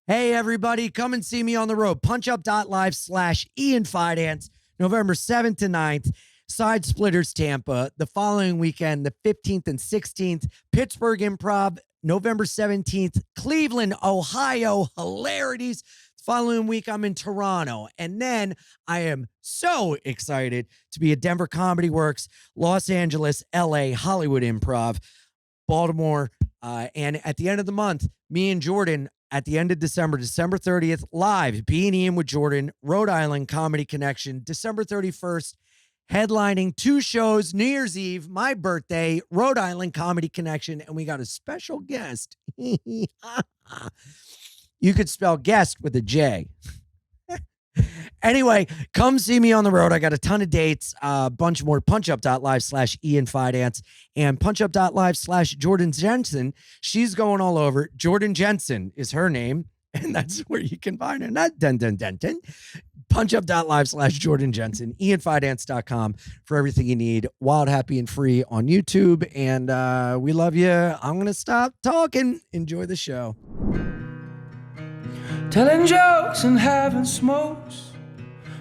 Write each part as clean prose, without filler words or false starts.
Hey, everybody, come and see me on the road. punchup.live/IanFidance, November 7th to 9th. Side Splitters, Tampa. The following weekend, the 15th and 16th, Pittsburgh Improv, November 17th, Cleveland, Ohio. Hilarities. Following week, I'm in Toronto. And then I am so excited to be at Denver Comedy Works, Los Angeles, LA, Hollywood Improv, Baltimore. And at the end of the month, me and Jordan, at the end of December 30th, live, Bein with Jordan, Rhode Island Comedy Connection, December 31st, headlining 2 shows, New Year's Eve, my birthday, Rhode Island Comedy Connection, and we got a special guest. You could spell guest with a J. Anyway, come see me on the road. I got a ton of dates, a bunch more. punchup.live/IanFidance and punchup.live/Jordan Jensen. She's going all over. Jordan Jensen is her name, and that's where you can find her. Not dun. punchup.live/Jordan Jensen, IanFidance.com for everything you need. Wild, Happy, and Free on YouTube. And we love you. I'm going to stop talking. Enjoy the show. Telling jokes and having smokes,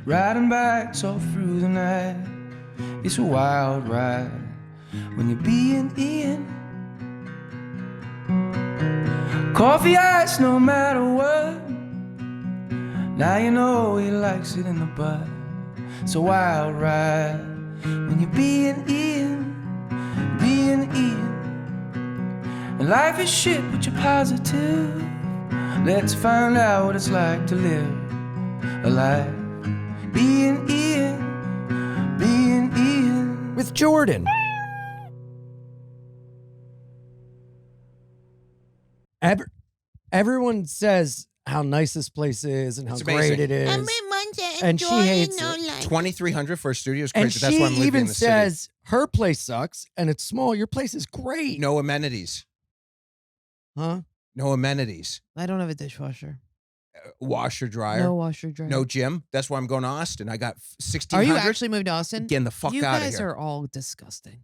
riding bikes all through the night. It's a wild ride when you're being Ian. Coffee ice no matter what. Now you know he likes it in the butt. It's a wild ride when you're being Ian, being Ian. And life is shit but you're positive. Let's find out what it's like to live a life being Ian with Jordan. Everyone says how nice this place is and how great it is. And she hates it. 2,300 for a studio is And crazy. That's why I'm she living even in the city. says her place sucks and it's small. Your place is great. No amenities. Huh? No amenities. I don't have a dishwasher. Washer, dryer. No washer, dryer. No gym. That's why I'm going to Austin. I got 1,600. Are you actually moving to Austin? Getting the fuck you out of here. guys are all disgusting.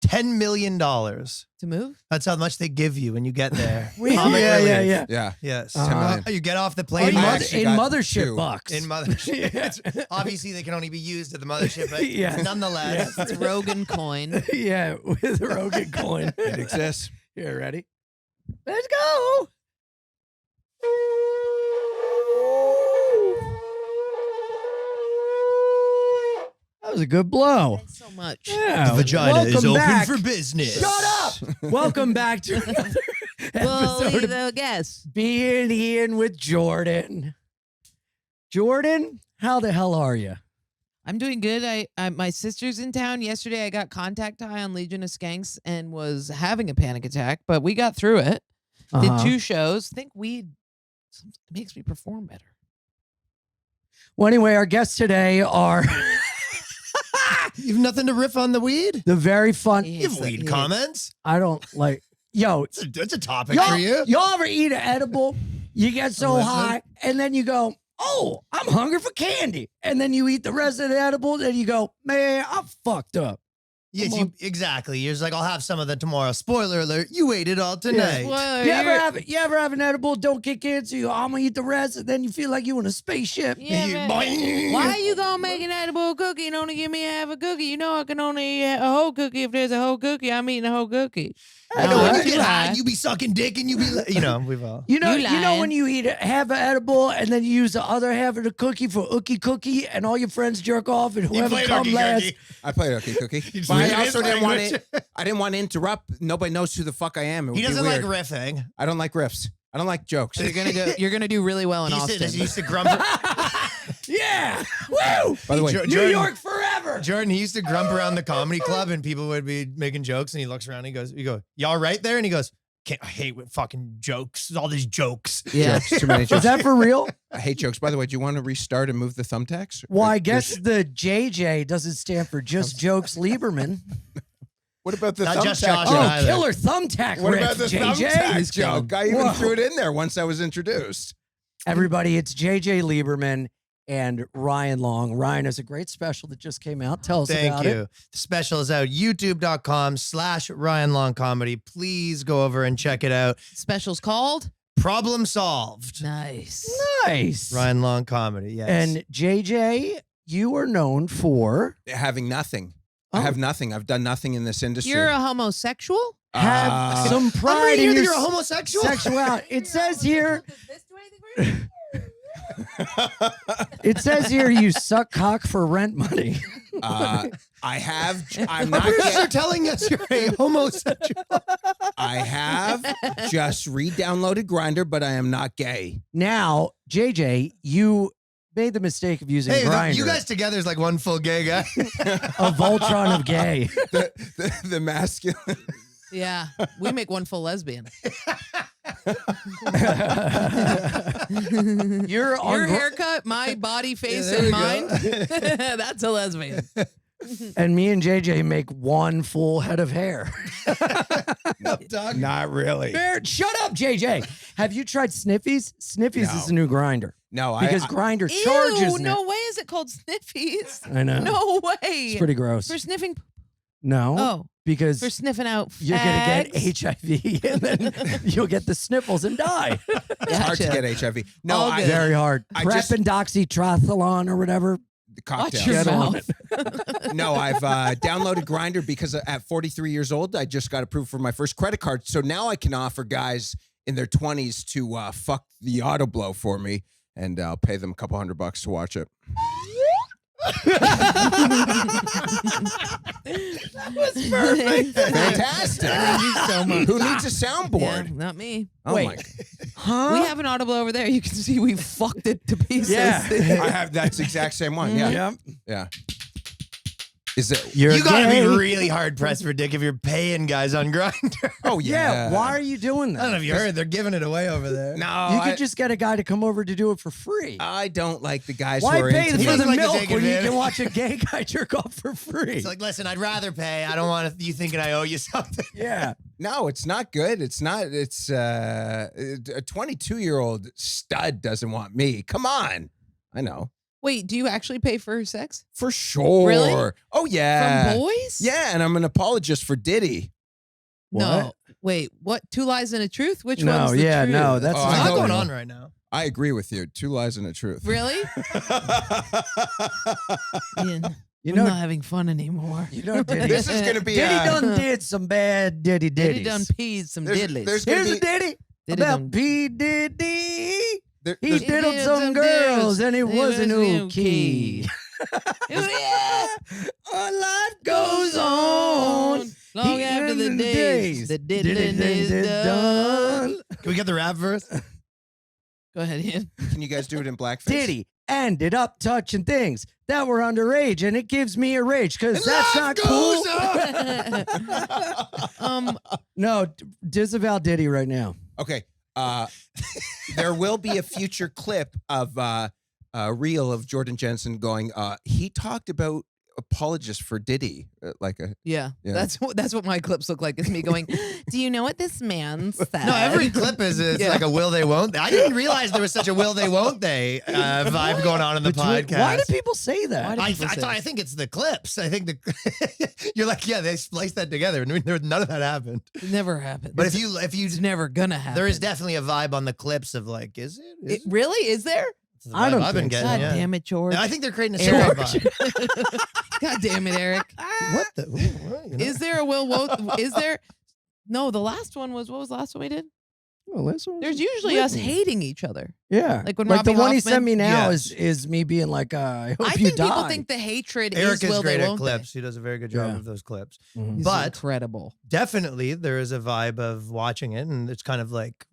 $10 million. To move? That's how much they give you when you get there. Yeah. Yeah. Yes. 10 million. You get off the In, plane. I actually got mothership 2. bucks. In mothership. Yeah. Obviously, they can only be used at the mothership, but Yeah. nonetheless. It's Rogan coin. Yeah, with a Rogan coin. It exists. Here, ready? Let's go. That was a good blow. Thanks so much. Yeah. The vagina is Welcome open back. for business. Shut up. Welcome back to another We'll episode leave of the guess. Being Ian with Jordan. Jordan, how the hell are you? I'm doing good. I my sister's in town. Yesterday I got contact high on Legion of Skanks and was having a panic attack, but we got through it. Did 2 shows. Think weed makes me perform better. Well, anyway, our guests today are You have nothing to riff on the weed? the very fun. Yeah. You have weed comments? I don't like. Yo, It's a topic for you. y'all ever eat an edible? You get so high, and then you go, "Oh, I'm hungry for candy," and then you eat the rest of the edibles, and you go, "Man, I'm fucked up." Yes, Come on. exactly. You're just like, I'll have some of that tomorrow. Spoiler alert, you ate it all tonight. Well, You ever have an edible, don't kick in, so you go, "I'm gonna eat the rest," and then you feel like you in a spaceship. Yeah, You- man. Why are you gonna make an edible cookie and only give me half a cookie? You know I can only eat a whole cookie if there's a whole cookie. I'm eating a whole cookie. I know No, when that's you get too high, high. you be sucking dick and you be, we've all. You know You lying. when you eat half an edible and then you use the other half of the cookie for ookie cookie, and all your friends jerk off, and whoever played comes Ookie last. Cookie. I played Ookie Cookie. just But I learned also his didn't want language. to. I didn't want to interrupt. Nobody knows who the fuck I am. It would He be doesn't like weird. riffing. I don't like riffs. I don't like jokes. You're gonna do really well in Austin. He used to grumble. Yeah, woo! By the way, Jo- New Jordan- York forever. Jordan, he used to grump around the comedy club and people would be making jokes and he looks around and you go, y'all right there? And he goes, I hate with fucking jokes. All these jokes. Yeah. jokes, too many Is jokes. that for real? I hate jokes. By the way, do you want to restart and move the thumbtacks? Well, I guess the JJ doesn't stand for Just Jokes Lieberman. What about the Not thumbtack? just Josh Oh, and either. killer thumbtack What riff, about the JJ? thumbtack joke? I even Whoa. threw it in there once I was introduced. Everybody, it's JJ Lieberman and Ryan Long. Ryan has a great special that just came out. Tell us Thank about you. it. The special is out, youtube.com/Ryan Long Comedy. Please go over and check it out. Special's called Problem solved. Nice. Nice. Ryan Long comedy. Yes. And JJ, you are known for Having nothing. Oh. I have nothing. I've done nothing in this industry. You're a homosexual? have some I'm pride ready to in hear that your you're a homosexual. sexuality. It says here. It says here you suck cock for rent money. I have. I'm Our not. producers are Gay. telling us you're a homosexual. I have just re-downloaded Grindr, but I am not gay. Now, JJ, you made the mistake of using Hey, Grindr. you guys together is like one full gay guy. a Voltron of gay. The masculine. Yeah. We make one full lesbian. You're on Your haircut, my body, face, there and we go. mind. That's a lesbian. and me and JJ make one full head of hair. Not really. Shut up, JJ. Have you tried Sniffies? Sniffies No. is the new Grinder No, because Grinder charges. Ew, no way is it called sniffies. I know. No way. It's pretty gross. For sniffing. No, Oh, because for sniffing out you're gonna get fags? HIV and then you'll get the sniffles and die. it's hard to Gotcha. get HIV. No, All I good. Very hard. I Prep just- and doxytriathlon or whatever. the Watch cocktails. your Get on mouth. No, I've downloaded Grindr because at 43 years old, I just got approved for my first credit card. So now I can offer guys in their 20s to fuck the auto blow for me, and I'll pay them a couple $100 to watch it. Perfect. Fantastic. Thank you so much. Who needs a Yeah, soundboard? not me. Oh Wait. my! Huh? We have an audible over there. You can see we fucked it to pieces. Yeah. I have that's the exact same one. Yeah, Yep. yeah. Is it? You're You gotta gay. be really hard pressed for dick if you're paying guys on Grindr. Oh Yeah. Why are you doing I don't know that? if you heard, they're giving it away over there. No, You could just get a guy to come over to do it for free. I don't like the guys Why who are pay into for He the doesn't like to milk take when you advantage. can watch a gay guy jerk off for free? It's like, listen, I'd rather pay. I don't want you thinking I owe you something. yeah. No, it's not good. It's not. It's a 22-year-old stud doesn't want me. Come on. I know. Wait, do you actually pay for sex For sure. Really? Oh, yeah. from boys? Yeah, and I'm an apologist for Diddy. No. Wait, what? Two lies and a truth? Which No, one's the yeah, truth? no, that's Oh, There's a I lot don't going know. on right now. I agree with you. Two lies and a truth. Really? Ian, You we're know, not having fun anymore. you know, Diddy. This is going to be Diddy done did some bad Diddy Diddy Diddies. done peed some There's- diddlies. there's gonna Here's be- a Diddy Diddy about done- P. Diddy. there- He there's- diddled did some some girls girls. and it It wasn't wasn't okay. Yeah. Our life goes on. Long after the days, the diddling is done. Can we get the rap verse? Go ahead, Ian. Can you guys do it in blackface? Diddy ended up touching things that were underage, and it gives me a rage because that's not cool. No, disavow Diddy right now. Okay. There will be a future clip of a reel of Jordan Jensen going, he talked about apologist for Diddy. Yeah, Yeah. that's what my clips look like. Is me going, do you know what this man said? No, every clip is Yeah. like a will they won't they. I didn't realize there was such a will they won't they vibe going on in the podcast. Why do people say that? Why do- I think it's the clips. I think you're like, yeah, they spliced that together, and none of that happened. It never happened. But if it's you, never gonna happen. there is definitely a vibe on the clips of like, is it? It, really? Is there? It's the I vibe don't I've been think so. getting. God Yeah. damn it, George. I think they're creating a Eric. stereotype. God damn it, Eric. What the? What, you know? Is there a will? Is there? No, the last one was. What was the last one we did? Well, this one There's was usually us Whitney. hating each other. Yeah, Like when the Robbie one he Hoffman- sent me now Yes. is me being like, I hope I you think die. people think the hatred Eric is is will great they at won't clips. He does a very good job Yeah. of those clips. Mhm. He's But- incredible. Definitely, there is a vibe of watching it, and it's kind of like,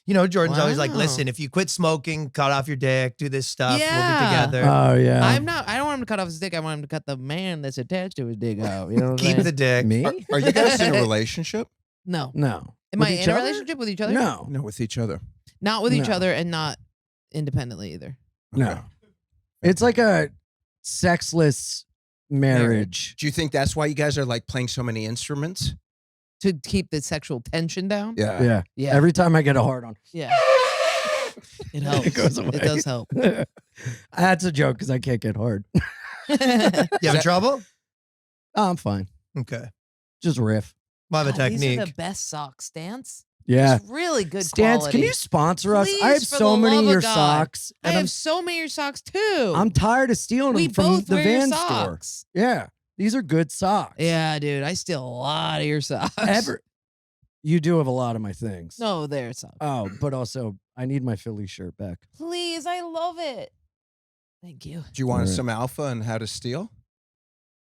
you know, Jordan's always like, Wow. listen, if you quit smoking, cut off your dick, do this stuff, we'll Yeah. be together. Oh yeah, I don't want him to cut off his dick. I want him to cut the man that's attached to his dick out. You know what I'm Keep saying? the dick. me. Are you guys in a relationship? No. No. Am With I each in a other? relationship with each other? No, No, with each other. Not with each No. other and not independently either. no. It's like a sexless marriage. Do you think that's why you guys are like playing so many instruments? To keep the sexual tension down? Yeah. Yeah. Yeah. Every time I get a hard on, Yeah. It helps. goes away. It does help. that's a joke because I can't get hard. You having trouble? I'm fine. Okay. Just riff. We'll have a God, these are technique. the best sock stance. Yeah. It's really good Stance, quality. can you sponsor us? I Please, have for so the many love of of your God. socks. I And have so many of your socks too. I'm tired of stealing we them from both the wear your van store. socks. Yeah. These are good socks. Yeah, dude. I steal a lot of your socks. You do have a lot of my things. No, they're socks. Oh, but also I need my Philly shirt back. Please, I love it. Thank you. Do you want All right. some alpha on how to steal?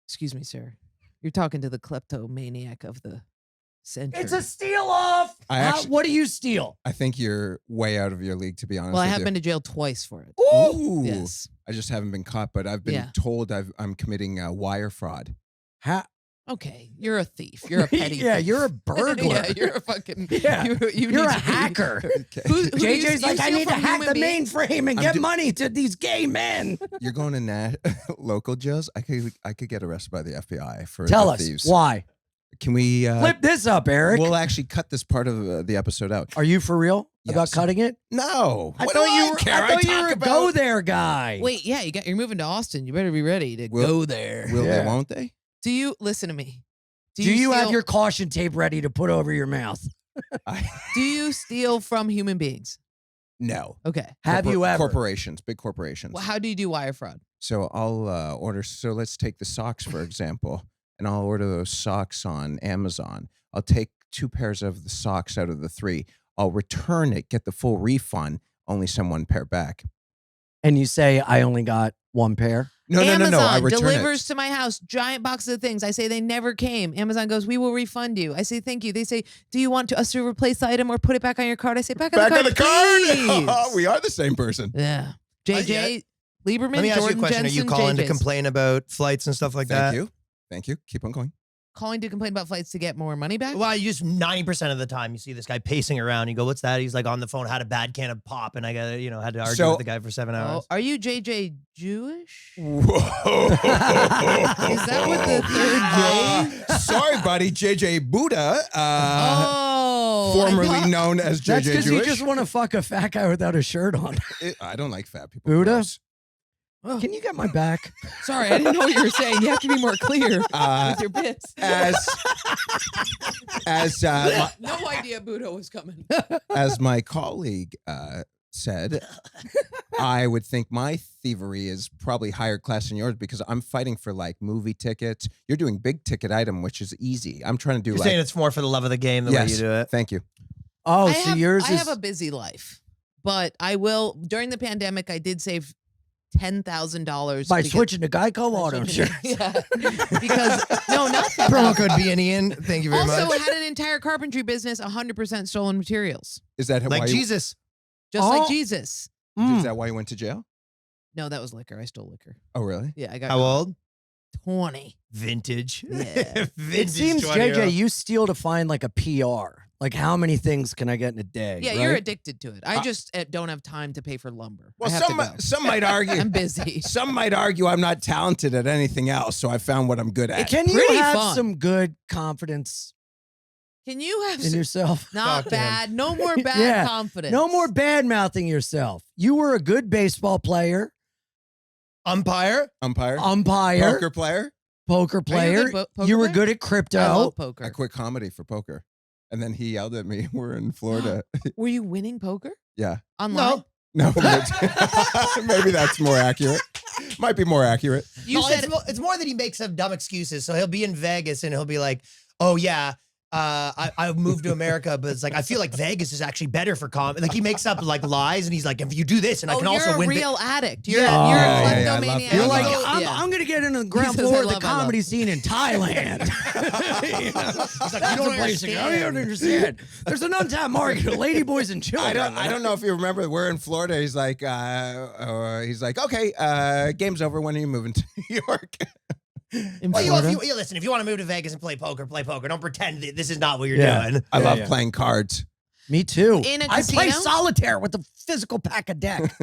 Excuse me, sir. You're talking to the kleptomaniac of the century. It's a steal off. What do you steal? I think you're way out of your league, to be honest. Well, I with have you. been to jail twice for it. Ooh. Yes. I just haven't been caught, but I've been Yeah. told I'm committing wire fraud. Okay, you're a thief. You're a petty Yeah, thief. you're a burglar. Yeah, you're a fucking. Yeah. You You're need a to- hacker. Okay. Who do you- JJ's you like, I steal need to from hack the human beings? mainframe and I'm get do- money to these gay men. You're going to local jails. I could get arrested by the FBI for Tell the us thieves. why. Can we Flip this up, Eric. We'll actually cut this part of the episode out. Are you for real about Yes. cutting it? No, I What thought do you were. care? I thought you talk were a about- go there guy. Wait, yeah, you're moving to Austin. You better be ready to Will- go there. Will Yeah. they? Won't they? Do you listen to me? Do you have steal- your caution tape ready to put over your mouth? Do you steal from human beings? No. Okay. Have you ever? Corporations, big corporations. Well, how do you do wire fraud? So I'll order. So let's take the socks for example, and I'll order those socks on Amazon. I'll take 2 pairs of the socks out of the 3. I'll return it, get the full refund, only send 1 pair back. And you say I only got 1 pair. No, Amazon no. I return delivers it. to my house giant boxes of things. I say they never came. Amazon goes, we will refund you. I say thank you. They say, do you want us to replace the item or put it back on your card? I say back on Back the on card. the card. please." We are the same person. Yeah. JJ, Lieberman, Let me ask you a Jordan question. Are you Jensen, calling to JJ's. complain about flights and stuff like that? Thank you. Keep on going. Calling to complain about flights to get more money back? Well, you just 90% of the time you see this guy pacing around. You go, "What's that?" He's like on the phone, had a bad can of pop, and I got had to argue So- with the guy for 7 Oh, hours. are you JJ Jewish? Whoa. Is that what the third J? Sorry, buddy. JJ Buddha, Oh. I formerly thought- known as That's JJ because you Jewish. just want to fuck a fat guy without a shirt on. I don't like fat people. Buddha? Gross. Can you get my back? Sorry, I didn't know what you were saying. You have to be more clear Uh, with your bits. No idea Buddha was coming. As my colleague said, I would think my thievery is probably higher class than yours because I'm fighting for like movie tickets. You're doing big ticket item, which is easy. I'm trying to do You're like saying it's more for the love of the game the way you do it. Thank you. Oh, I so have, yours I is. have a busy life, but I will. During the pandemic, I did save $10,000 by switching to Geico Auto Insurance. Yeah, because no, not that. Promo code BNEN. Thank you very Also, much. had an entire carpentry business, 100% stolen materials, Is that Like why Jesus. just Oh. like Jesus. Is that why you went to jail? No, that was liquor. I stole liquor. Oh, really? Yeah, I got How old? 20. Vintage. Yeah. It Vintage seems, 20-year-old. JJ, you steal to find like a PR. Like, how many things can I get in a day? Yeah, right? you're addicted to it. I just don't have time to pay for lumber. Well, I have to go. some might argue. I'm busy. Some might argue I'm not talented at anything else, so I found what I'm good at. Can you Pretty have fun. some good confidence Can you have in yourself? not Talk to him. bad? No more bad Yeah. confidence. No more bad mouthing yourself. You were a good baseball player, Umpire. Umpire, umpire, poker player. poker Are you a player. good poker You were player? good at crypto. I love I poker. quit comedy for poker, and then he yelled at me. We're in Florida. Were you winning poker Yeah. online? No, but maybe that's more accurate. Might be more accurate. You No, said it's more that he makes some dumb excuses. So he'll be in Vegas and he'll be like, "Oh yeah, I moved to America, but it's like I feel like Vegas is actually better for comedy." Like he makes up like lies, and he's like, "If you do this, and I can you're also a win." real addict. You're, Yeah. you're Oh, a yeah, I love kleptomaniac. that. You're like, Yeah. I'm going to get into the ground He says, floor "I of the love, I love." comedy scene in Thailand. You know? He's like, That's "You don't a place to go. You don't understand." understand. There's an untapped market of ladyboys and children. I don't know if you remember. We're in Florida. He's like, okay, game's over. When are you moving to New York? In Well, Florida? listen, if you want to move to Vegas and play poker, play poker. Don't pretend that this is not what you're Yeah. doing. I Yeah, love yeah. playing cards. Me too. In a I play casino? solitaire with a physical pack of deck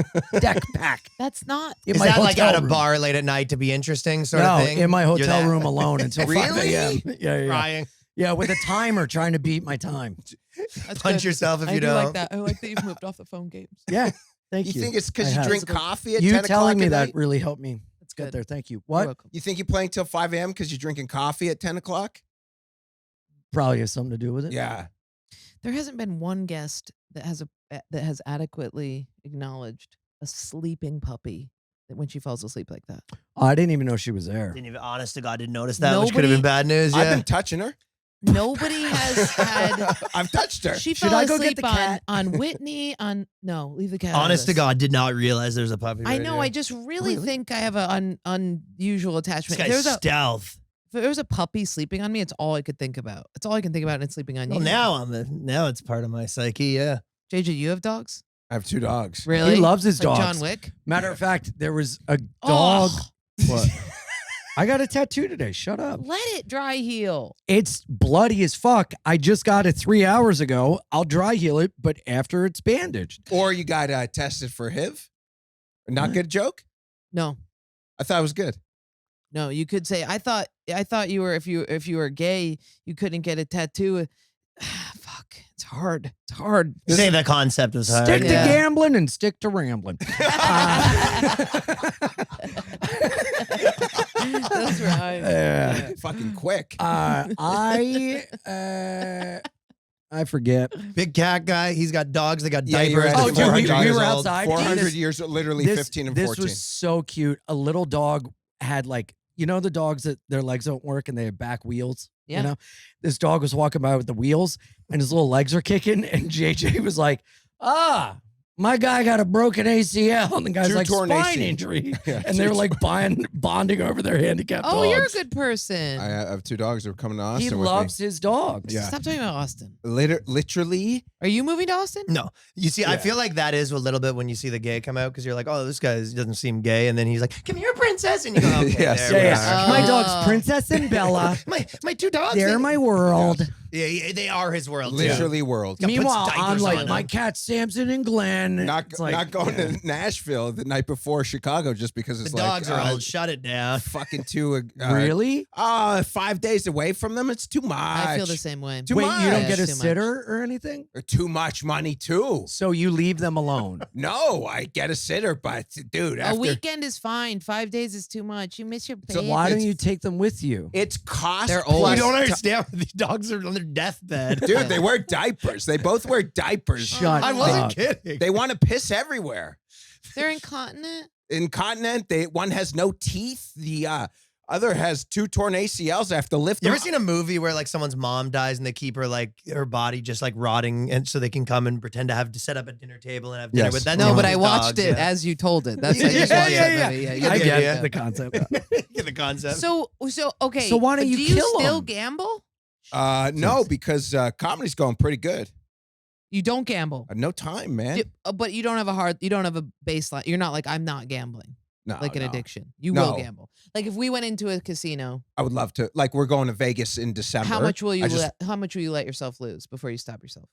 pack. That's not. In Is my that like hotel at a room. bar late at night to be interesting, sort No, of thing? in my You're hotel that- room alone until 5 Really? a.m. Yeah. Crying. Yeah, with a timer trying to beat my time. That's Punch good. yourself if I you do don't. like that. I like that you've moved off the phone games. Yeah, thank you. You think it's because I you have. drink coffee at You 10 telling o'clock me at that night? really helped me That's get good. there. Thank you. You're What? welcome. You think you're playing till 5 a.m. because you're drinking coffee at 10 o'clock? Probably has something to do with it. Yeah. There hasn't been one guest that has adequately acknowledged a sleeping puppy that when she falls asleep like that. Oh, I didn't even know she was there. Didn't even, honest to God, didn't notice that, which could have been bad news. I've Yeah. been touching her. Nobody has had. I've touched her. She Should fell I go get asleep the cat? on Whitney. No, leave the cat. out of Honest to this. God, did not realize there's a puppy. I right know. here. I just really think I have an unusual This attachment. guy's stealth. If there was a puppy sleeping on me, it's all I could think about. It's all I can think about, and it's sleeping on Well, you. now it's part of my psyche. Yeah. JJ, you have dogs? I have 2 dogs. Really? He loves his Like dogs. John Wick. Matter of fact, there was a dog. Oh, What? I got a tattoo today. Shut up. let it dry heal. It's bloody as fuck. I just got it 3 hours ago. I'll dry heal it, but after it's bandaged. Or you got tested for HIV. Not good joke? No, I thought it was good. no. You could say I thought you were if you were gay, you couldn't get a tattoo. Fuck, it's hard. It's hard. You say the concept was hard. Stick to Yeah. gambling and stick to rambling. That's right. Yeah. Fucking quick. I forget. Big cat guy. He's got dogs. They got Yeah, you're diapers. right. They're Oh, dude, we 400 years were old. outside. 400 This- years, literally This, 15 and this 14. was so cute. A little dog had like, you know, the dogs that their legs don't work and they have back wheels. Yeah. You know, this dog was walking by with the wheels and his little legs are kicking. And JJ was like, my guy got a broken ACL. And the guy's True like, torn spine AC. injury. Yeah, And they were like bonding over their handicapped Oh, dogs. you're a good person. I have 2 dogs that are coming to Austin He with loves his dogs. Yeah. Stop talking about Austin. me. Literally, Are you moving to Austin? No, you see, I Yeah. feel like that is a little bit when you see the gay come out because you're like, oh, this guy doesn't seem gay, and then he's like, come here, princess, and you go, okay, Yes. there we Yeah, yeah. are. My Oh. dog's Princess and Bella. my 2 dogs. They're my world. yeah, they are his world. too. literally world. Got- puts Meanwhile, I'm diapers like on my them. cat Samson and Glenn. Not It's like, not going yeah. to Nashville the night before Chicago just because The it's dogs like are old. Shut it down. fucking 2 Really? 5 days away from them. It's too much. I feel the same way. Too Wait, much. you don't Yeah, get a it's too much. sitter or anything? Or too much money too. So you leave them alone. No, I get a sitter, but dude, A after weekend is fine. 5 days is too much. You miss your baby. Why don't you take them with you? it's cost. They're old. plus You don't ti- understand. These dogs are on their deathbed. Dude, they wear diapers. They both wear diapers. Shut I wasn't up. kidding. They want to piss everywhere. They're incontinent. Incontinent. One has no teeth. The other has 2 torn ACLs. I have to lift You them. ever seen a movie where like someone's mom dies and they keep her like her body just like rotting and so they can come and pretend to have to set up a dinner table and have dinner Yes. with that? No, but I with watched dogs, it yeah. as you told it. That's I Yeah, just yeah, watched yeah, that yeah. movie. You you get I the get idea. the concept. Get the concept. So okay. So why don't you do you kill still 'em? gamble? No, because comedy's going pretty good. You don't gamble. No time, man. But you don't have a baseline. You're not like, I'm not gambling. No, Like an no. addiction. You No. will gamble. Like if we went into a casino, I would love to. Like we're going to Vegas in December. how much will you I just- how much will you let yourself lose before you stop yourself?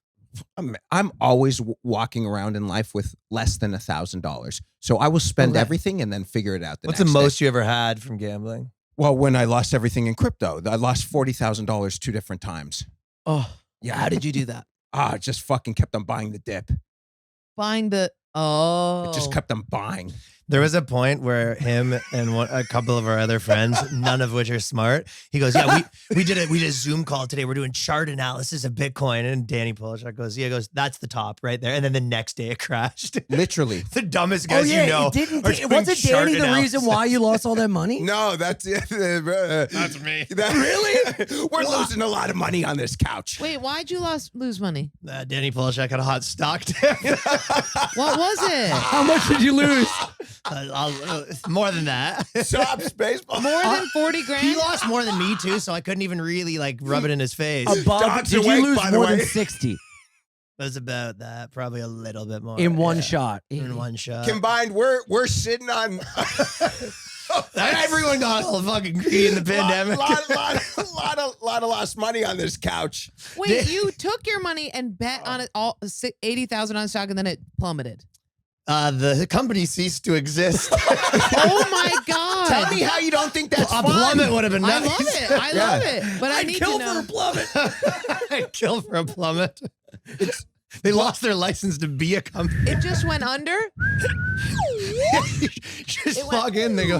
I'm always walking around in life with less than $1,000, so I will spend Okay. everything and then figure it out. What's the next day. most you ever had from gambling? Well, when I lost everything in crypto, I lost $40,000 2 different times. Oh, Yeah, How did you do that? I just fucking kept on buying the dip. Buying the I just kept on buying. There was a point where him and a couple of our other friends, none of which are smart, he goes, "Yeah, we did a Zoom call today. We're doing chart analysis of Bitcoin." And Danny Polishuk goes, "Yeah, that's the top right there." And then the next day it crashed. Literally. The dumbest oh guys yeah, you know. it didn't. are doing Wasn't chart Danny the reason analysis. why you lost all that money? No, that's it. That's me. Really? We're losing a lot of money on this couch. Wait, why'd you lose money? Danny Polishuk had a hot stock tip. What was it? How much did you lose? More than that. Tops baseball. More than 40 grand? He lost more than me too, so I couldn't even really like rub it in his face. Above, Dogs did awake, you lose by the more than way. 60 It was about that, probably a little bit more in one yeah. shot? In one shot. Combined, we're sitting on Everyone got all fucking greedy in the pandemic. lot of lost money on this couch. Wait, you took your money and bet on it all 80,000 on stock and then it plummeted. The company ceased to exist. Oh my god. Tell me how you don't think that's A fun. plummet would have been I nice. love it. I love it. But I need to know. plummet. I'd kill for a plummet. They lost their license to be a company. It just went under. Just It went- log in, they go.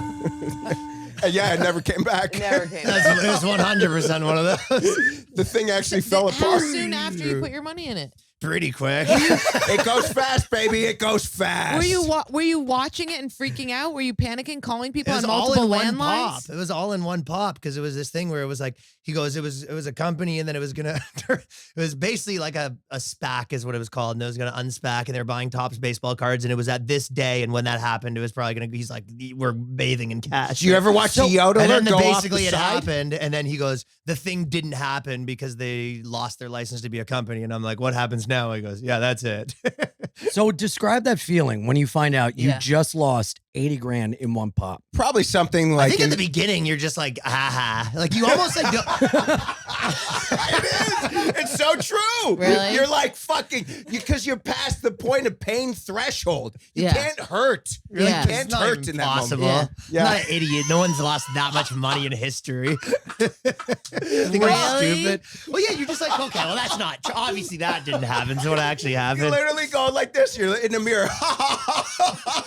Yeah, it never came back. Never came. It was 100% one of those. The thing actually fell How apart. soon after you put your money in it? Pretty quick. It goes fast, baby. It goes fast. Were you watching it and freaking out? Were you panicking, calling people It was on all multiple in one landlines? pop. It was all in one pop because it was this thing where it was like he goes, it was a company, and then it was gonna, it was basically like a SPAC is what it was called, and it was gonna unspac, and they were buying Topps baseball cards, and it was at this day, and when that happened, it was probably gonna. He's like, we're bathing in cash. Do you ever watch the yodeler And then go basically off the it side? happened, and then he goes, the thing didn't happen because they lost their license to be a company, and I'm like, what happens now? He goes, yeah, that's it. So describe that feeling when you find out you Yeah. just lost 80 grand in one pop. Probably something I like think at the beginning you're just like, ah, like you almost like. It is. It's so true. Really? You're like fucking because you're past the point of pain threshold. You Yeah. can't hurt. You Yeah. can't It's not hurt even in that possible. moment. Yeah. I'm not an idiot. No one's lost that much money in history. I think I'm Really? stupid. Well, yeah, you're just like, okay, well, that's not true. Obviously, that didn't happen. So what actually You happened? literally go like this. You're in the mirror.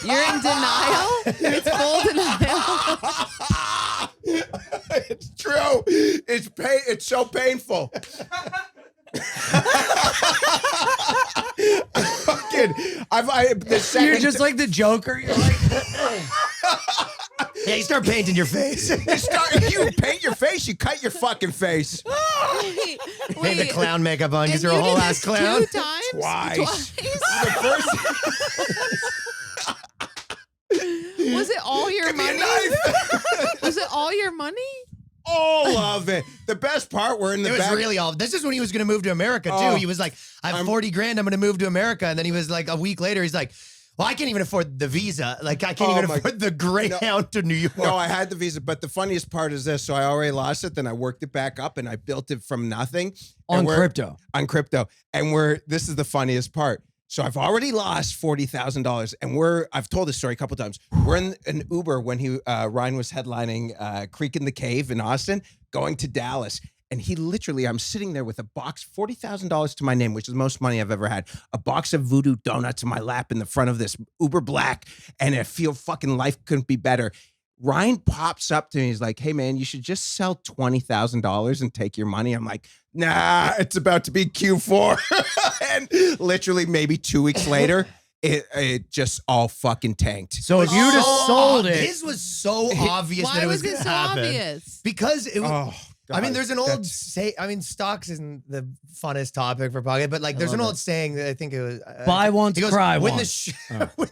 You're in denial? It's full denial. It's true. It's pain. It's so painful. The second You're just like the Joker. You're like, Yeah, you start painting your face. you paint your face, you cut your fucking face. Wait, Paint the clown makeup on because and you're a you whole did ass this clown. 2 times? Twice. The first Was it all your Give me a money? knife. Was it all your money? All of it. The best part, we're in the It was back. really all. This is when he was going to move to America too. Oh. He was like, "I have 40 grand. I'm going to move to America." And then he was like, a week later, he's like, "Well, I can't even afford the visa. Like, I can't Oh even my- afford the Greyhound to New York." No, I had the visa, but the funniest part is this. So I already lost it, then I worked it back up and I built it from nothing. on And we're- crypto. On crypto. And this is the funniest part. So I've already lost $40,000 and I've told this story a couple times. We're in an Uber when Ryan was headlining Creek in the Cave in Austin, going to Dallas. And he literally, I'm sitting there with a box, $40,000 to my name, which is the most money I've ever had. A box of voodoo donuts in my lap in the front of this Uber Black. And I feel fucking life couldn't be better. Ryan pops up to me. He's like, "Hey, man, you should just sell $20,000 and take your money." I'm like, "Nah, it's about to be Q4." And literally maybe 2 weeks later, it just all fucking tanked. So if you'd have sold it, His was so obvious Why that it was was it going to so happen. obvious? Because it was. Oh, I mean, God, there's an old that's- say. I mean, stocks isn't the funnest topic for pocket, but like, there's an love old saying that I think it was buy once, he goes, cry when once. when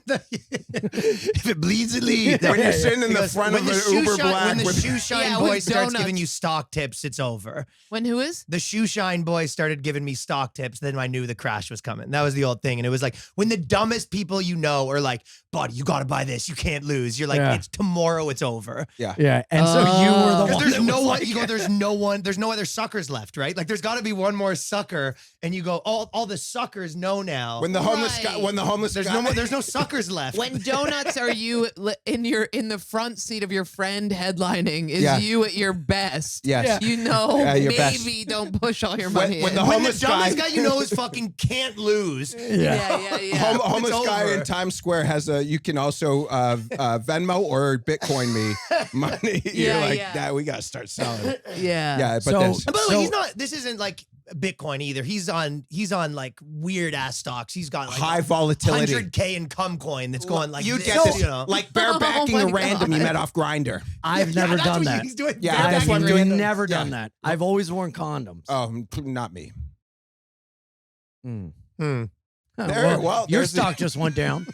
if it bleeds, it leads. When you're sitting in He the goes, front when of the an shoe Uber shine, Black when the with- shoe shine Yeah, boy with starts donuts. giving you stock tips, it's over. When who is? The shoe shine boy started giving me stock tips, then I knew the crash was coming. That was the old thing. And it was like when the dumbest people you know are like, "Buddy, you gotta buy this. You can't lose." You're like, Yeah. "It's tomorrow, it's over." yeah. And so you were the Because one. there's that no was one, like- you go, there's no other suckers left, right? Like there's gotta be one more sucker, and you go, all the suckers know now. When the homeless guy, Right. when the homeless there's guy, no more, there's no suckers left. When donuts are you in the front seat of your friend headlining is Yeah. you at your best. Yes. Yeah. You know, Yeah, your maybe best. don't push all your When- money when in. the when homeless the dumbest guy- guy you know is fucking can't lose. yeah. homeless It's guy over. in Times Square has you can also Venmo or Bitcoin me money. You're Yeah, like, yeah. "Nah, we gotta start selling." Yeah. Yeah, but So- this. And by the So- way, this isn't like Bitcoin either. He's on like weird ass stocks. He's got like High volatility. 100K in cum coin that's going like you this, get this, you know. like barebacking Oh a my random you God. met off Grinder. I've Yeah, never that's done what that. He's doing. Yeah, I've that's what I'm doing. never done Yeah. that. I've always worn condoms. Oh, not me. Hmm. Hmm. Huh, There- well, your there's the- stock just went down.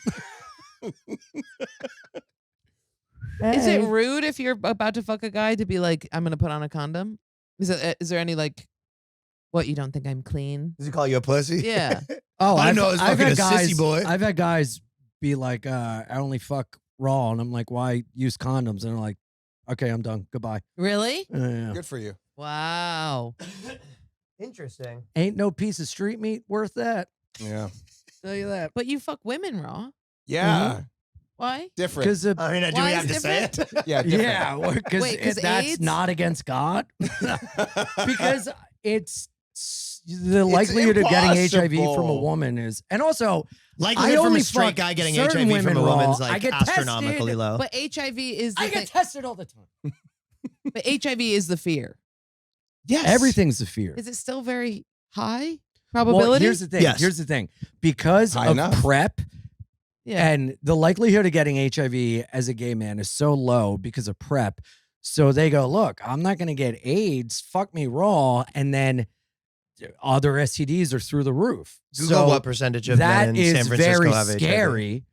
Is it rude if you're about to fuck a guy to be like, "I'm gonna put on a condom"? Is there any like, what, you don't think I'm clean? Does he call you a pussy? Yeah. Oh, I know it's fucking had a guys, sissy boy. I've had guys be like, I only fuck raw, and I'm like, why use condoms? And they're like, okay, I'm done. Goodbye. Really? Yeah. Good for you. Wow. Interesting. Ain't no piece of street meat worth that. Yeah. Tell you that. But you fuck women raw. Yeah. Why? Different. Because I mean, do Why we is have to say it? Yeah. Different. yeah, because Wait, 'cause that's AIDS? not against God. Because it's the likelihood of getting HIV from a impossible. woman is, and also Likelihood I from only a straight fuck guy getting certain HIV from women a woman's raw. I like get astronomically tested. low. But HIV is the I thing. get tested all the time. But HIV is the fear. Yes. Everything's a fear. Is it still very high Well, probability? here's the thing. Yes. Here's the thing. Because High of enough. PrEP yeah. and the likelihood of getting HIV as a gay man is so low because of PrEP. So they go, look, I'm not going to get AIDS. Fuck me raw. And then other STDs are through the roof. Google so what percentage of men that in is San Francisco very have HIV. scary.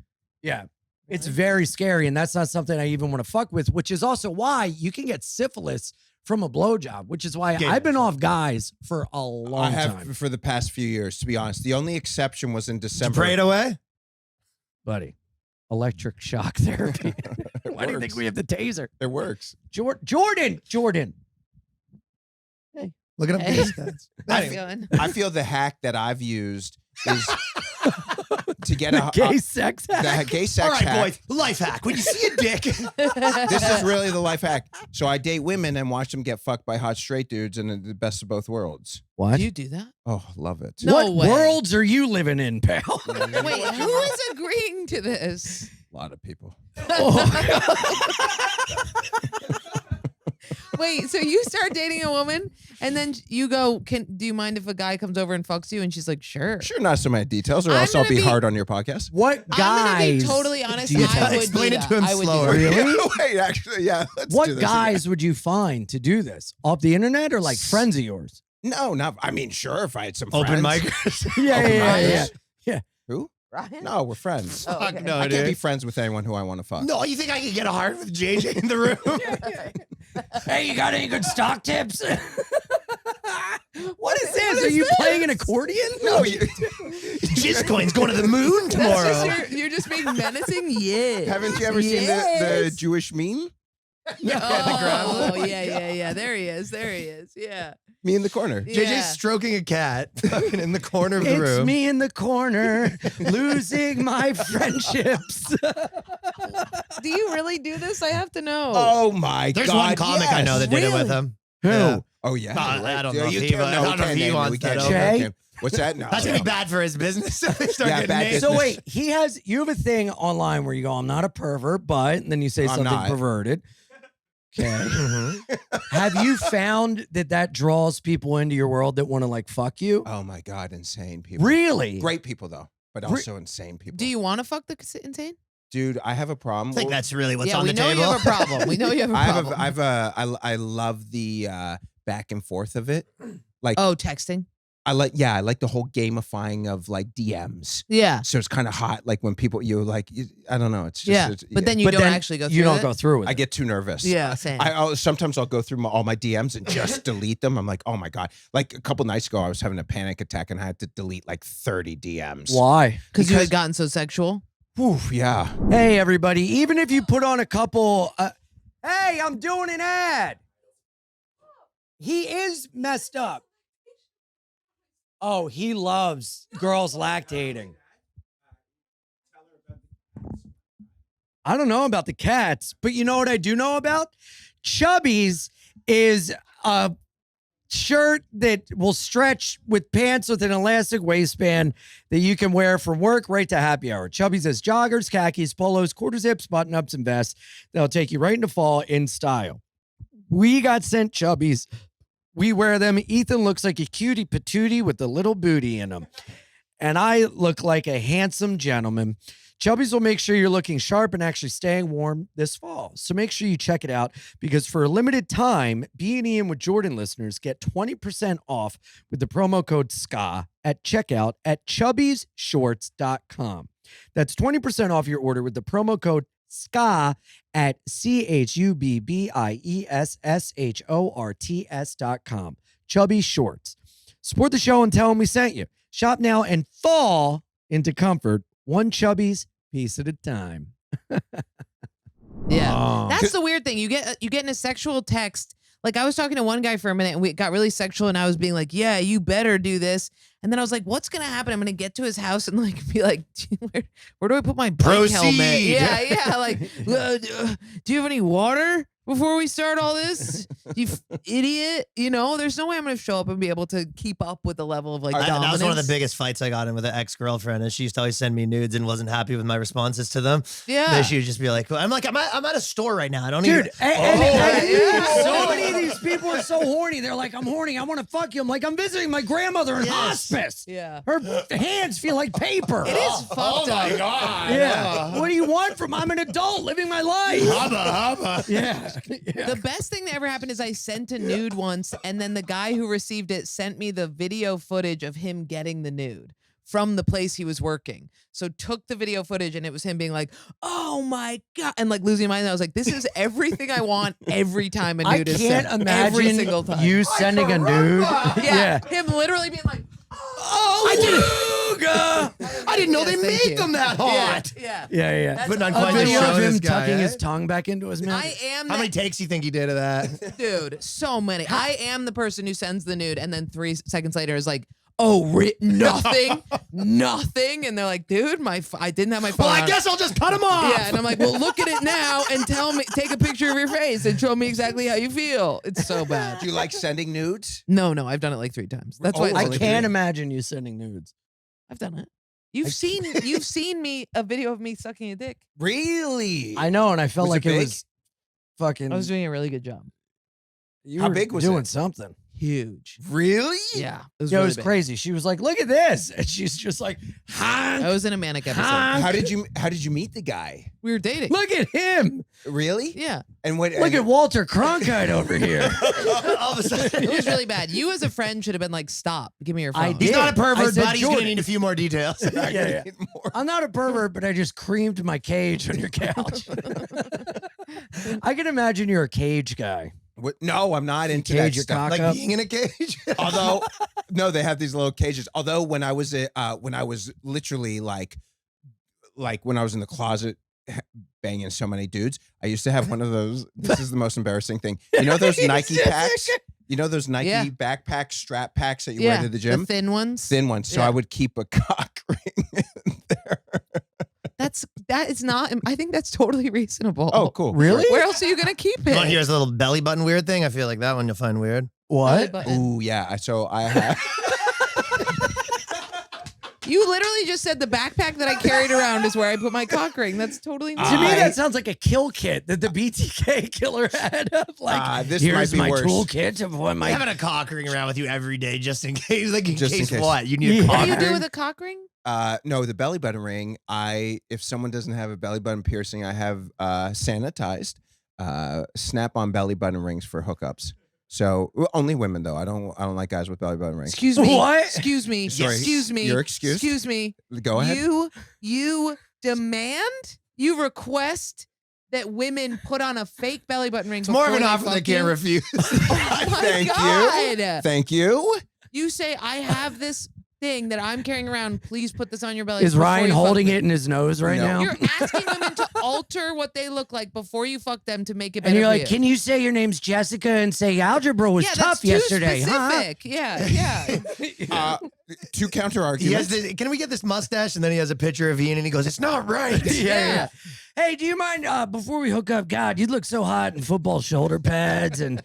Yeah. It's very scary. And that's not something I even want to fuck with, which is also why you can get syphilis from a blowjob, which is why Gay I've been off guys for a I long have time. for the past few years, to be honest. The only exception was in December. Pray it away. Buddy, electric shock therapy. Why do you think works. we have the taser? It works. Jordan. Look at Hey. these guys. How you Anyway, feeling? I feel the hack that I've used is to get The a gay sex the hack. gay sex all right, hack. boys. Life hack. When you see a dick, This is really the life hack. So I date women and watch them get fucked by hot straight dudes, and the best of both worlds. What? Do you do that? Oh, love it. No what way. worlds are you living in, pal? Wait, who is agreeing to this? A lot of people. Wait, so you start dating a woman and then you go, do you mind if a guy comes over and fucks you? And she's like, sure. Sure, not so many details, or I'm else I'll gonna be be- hard on your podcast. What I'm gonna guys? be totally honest. do you I would Explain do it that. to him I would do slower. that. Really? Wait, actually, yeah. Let's What do this guys would you find to do this? Off the internet or like friends of yours? again. No, not. I mean, sure, if I had some open friends. mic. Yeah, Open yeah. mic. Who? Ryan? No, we're friends. Oh, Fuck okay. no, I dude. can't be friends with anyone who I want to fuck. No, you think I could get a hard with JJ in the room? Hey, you got any good stock tips? What is this? Are you playing an accordion? No, you, Gizcoin's going to the moon That's tomorrow. just you're just being menacing? Yeah. haven't you ever seen the Jewish meme? Oh, yeah. There he is. Yeah. Me in the corner. Yeah. JJ's stroking a cat fucking in the corner of the It's room. me in the corner, losing my friendships. Do you really do this? I have to know. Oh my There's God! one comic I know that did it with him. Who? Yeah. Oh yeah. I don't Yeah, know if you he can't- wa- I no, don't we know if can't he name it. wants We that can't over. name Jay? it. What's that? No, That's gonna no. be bad for his business if they start Yeah, getting bad named. business. So wait, you have a thing online where you go, I'm not a pervert, but, and then you say I'm something not. perverted. Okay. Mhm. Have you found that draws people into your world that want to like fuck you? Oh my God! Insane people. Really? Great people though, but also insane people. Do you want to fuck the insane? Dude, I have a problem. I think that's really what's yeah, on we the know table. you have a problem. We know you have a problem. I love the back and forth of it. Like Oh, texting. I like the whole gamifying of like DMs. Yeah. So it's kind of hot, like when people I don't know. It's just Yeah. it's, But then you But don't then actually go through You don't it? go through with I it. get too nervous. Yeah, same. Sometimes I'll go through all my DMs and just delete them. I'm like, oh my God. Like a couple nights ago, I was having a panic attack and I had to delete like 30 DMs. Why? Because you because- had gotten so sexual. Whew, yeah. Hey, everybody, even if you put on a couple, hey, I'm doing an ad. He is messed up. Oh, he loves girls lactating. I don't know about the cats, but you know what I do know about? Chubby's is a shirt that will stretch with pants with an elastic waistband that you can wear from work right to happy hour. Chubby's has joggers, khakis, polos, quarter zips, button ups, and vests that'll take you right into fall in style. We got sent Chubby's. We wear them. Ethan looks like a cutie patootie with a little booty in him. And I look like a handsome gentleman. Chubby's will make sure you're looking sharp and actually staying warm this fall. So make sure you check it out because for a limited time, Bein and with Jordan listeners get 20% off with the promo code SKA at checkout at chubbysshorts.com. That's 20% off your order with the promo code SKA at CHUBBIESSHORTS.com. Chubby Shorts. Support the show and tell them we sent you. Shop now and fall into comfort, one Chubby's piece at a time. Yeah. Oh. That's the weird thing. You get in a sexual text. Like I was talking to one guy for a minute and we got really sexual and I was being like, yeah, you better do this. And then I was like, what's going to happen? I'm going to get to his house and like be like, where do I put my bike helmet? Proceed. Yeah. Like, do you have any water before we start all this? idiot. You know, there's no way I'm going to show up and be able to keep up with the level of like That dominance. was one of the biggest fights I got in with an ex-girlfriend, and she used to always send me nudes and wasn't happy with my responses to them. Yeah. Then she would just be like, I'm at a store right now. I don't Dude, even. so many of these people are so horny. They're like, I'm horny. I want to fuck you. I'm like, I'm visiting my grandmother in hospice. Yeah. Her hands feel like paper. It is fucked up. God. Yeah. What do you want from? I'm an adult living my life. Hubba. Yeah. The best thing that ever happened is I sent a nude once, and then the guy who received it sent me the video footage of him getting the nude from the place he was working. So took the video footage, and it was him being like, "Oh my God," and like losing my mind. I was like, "This is everything I want every time a I nude is can't sent. imagine every single time." you sending a nude. yeah, him literally being like, Oh, I didn't know Yes, they thank made you. them that hot. Yeah. Yeah. That's Putting on all quite A the video show, of him this guy, tucking eh? his tongue back into his mouth. I am How that many takes do you think he did of that? dude. So many. I am the person who sends the nude, and then 3 seconds later is like, "Oh, nothing, nothing," and they're like, "Dude, I didn't have my phone." Well, I on." guess I'll just cut him off. Yeah, and I'm like, "Well, look at it now and tell me, take a picture of your face and show me exactly how you feel." It's so bad. Do you like sending nudes? No, I've done it like 3 times. That's why Oh, it's I only can't 3. imagine you sending nudes. I've done it. You've seen me a video of me sucking a dick. Really? I know, and I felt Was it like it big? was fucking. I was doing a really good job. you How were big was doing it? something. Huge. Really? Yeah, it was Yo, it really was big. crazy. She was like, "Look at this," and she's just like, I "Honk, was in a manic episode. honk. How did you meet the guy? We were dating. Look at him. Really? Yeah, And what? Look at Walter Cronkite over here." All of a sudden, it was really bad. You as a friend should have been like, "Stop, give me your phone." I he's did. not a I pervert, said, but he's gonna "Jordan." need a few more details. Yeah. I'm not a pervert, but I just creamed my cage on your couch. I can imagine you're a cage guy. What? No, I'm not into cage that your stuff. cock Like up. being in a cage. Although, no, they have these little cages. Although when I was literally like when I was in the closet banging so many dudes, I used to have one of those. This is the most embarrassing thing. You know those Nike packs? You know those Nike Yeah. backpack strap packs that you wear to the gym? the thin ones. Thin ones. So Yeah. I would keep a cock ring in there. That is not. I think that's totally reasonable. Oh, cool. Really? Where else are you gonna keep You want to it? hear his little belly button weird thing? I feel like that one you'll find weird. What? Ooh, yeah. So I have. You literally just said the backpack that I carried around is where I put my cock ring. That's totally. To me, I- that sounds like a kill kit that the BTK killer had. Of like, This here's might be my worse. toolkit of what my. Having a cock ring around with you every day just in case. Like in Just in case case. what? You need a Yeah. What cock do you do ring? with a cock ring? No, the belly button ring. If someone doesn't have a belly button piercing, I have sanitized snap-on belly button rings for hookups. So only women though. I don't like guys with belly button rings. Excuse me. What? Excuse me. Sorry. Excuse me. You're excused. Excuse me. Go ahead. You demand, you request that women put on a fake belly button ring. It's more of before an they offer fuck they can't you? refuse. Oh my Thank you. God. Thank you. You say, I have this thing that I'm carrying around. Please put this on your belly. Is before Ryan you fuck holding me." it in his nose right No. now? You're asking women to alter what they look like before you fuck them to make it better And you're for like, you. can you say your name's Jessica and say algebra was yeah, tough that's too yesterday, huh? specific. Yeah. Two counter He has arguments. this, can we get this mustache? And then he has a picture of Ian and he goes, it's not right. Yeah. Hey, do you mind before we hook up? God, you look so hot in football shoulder pads and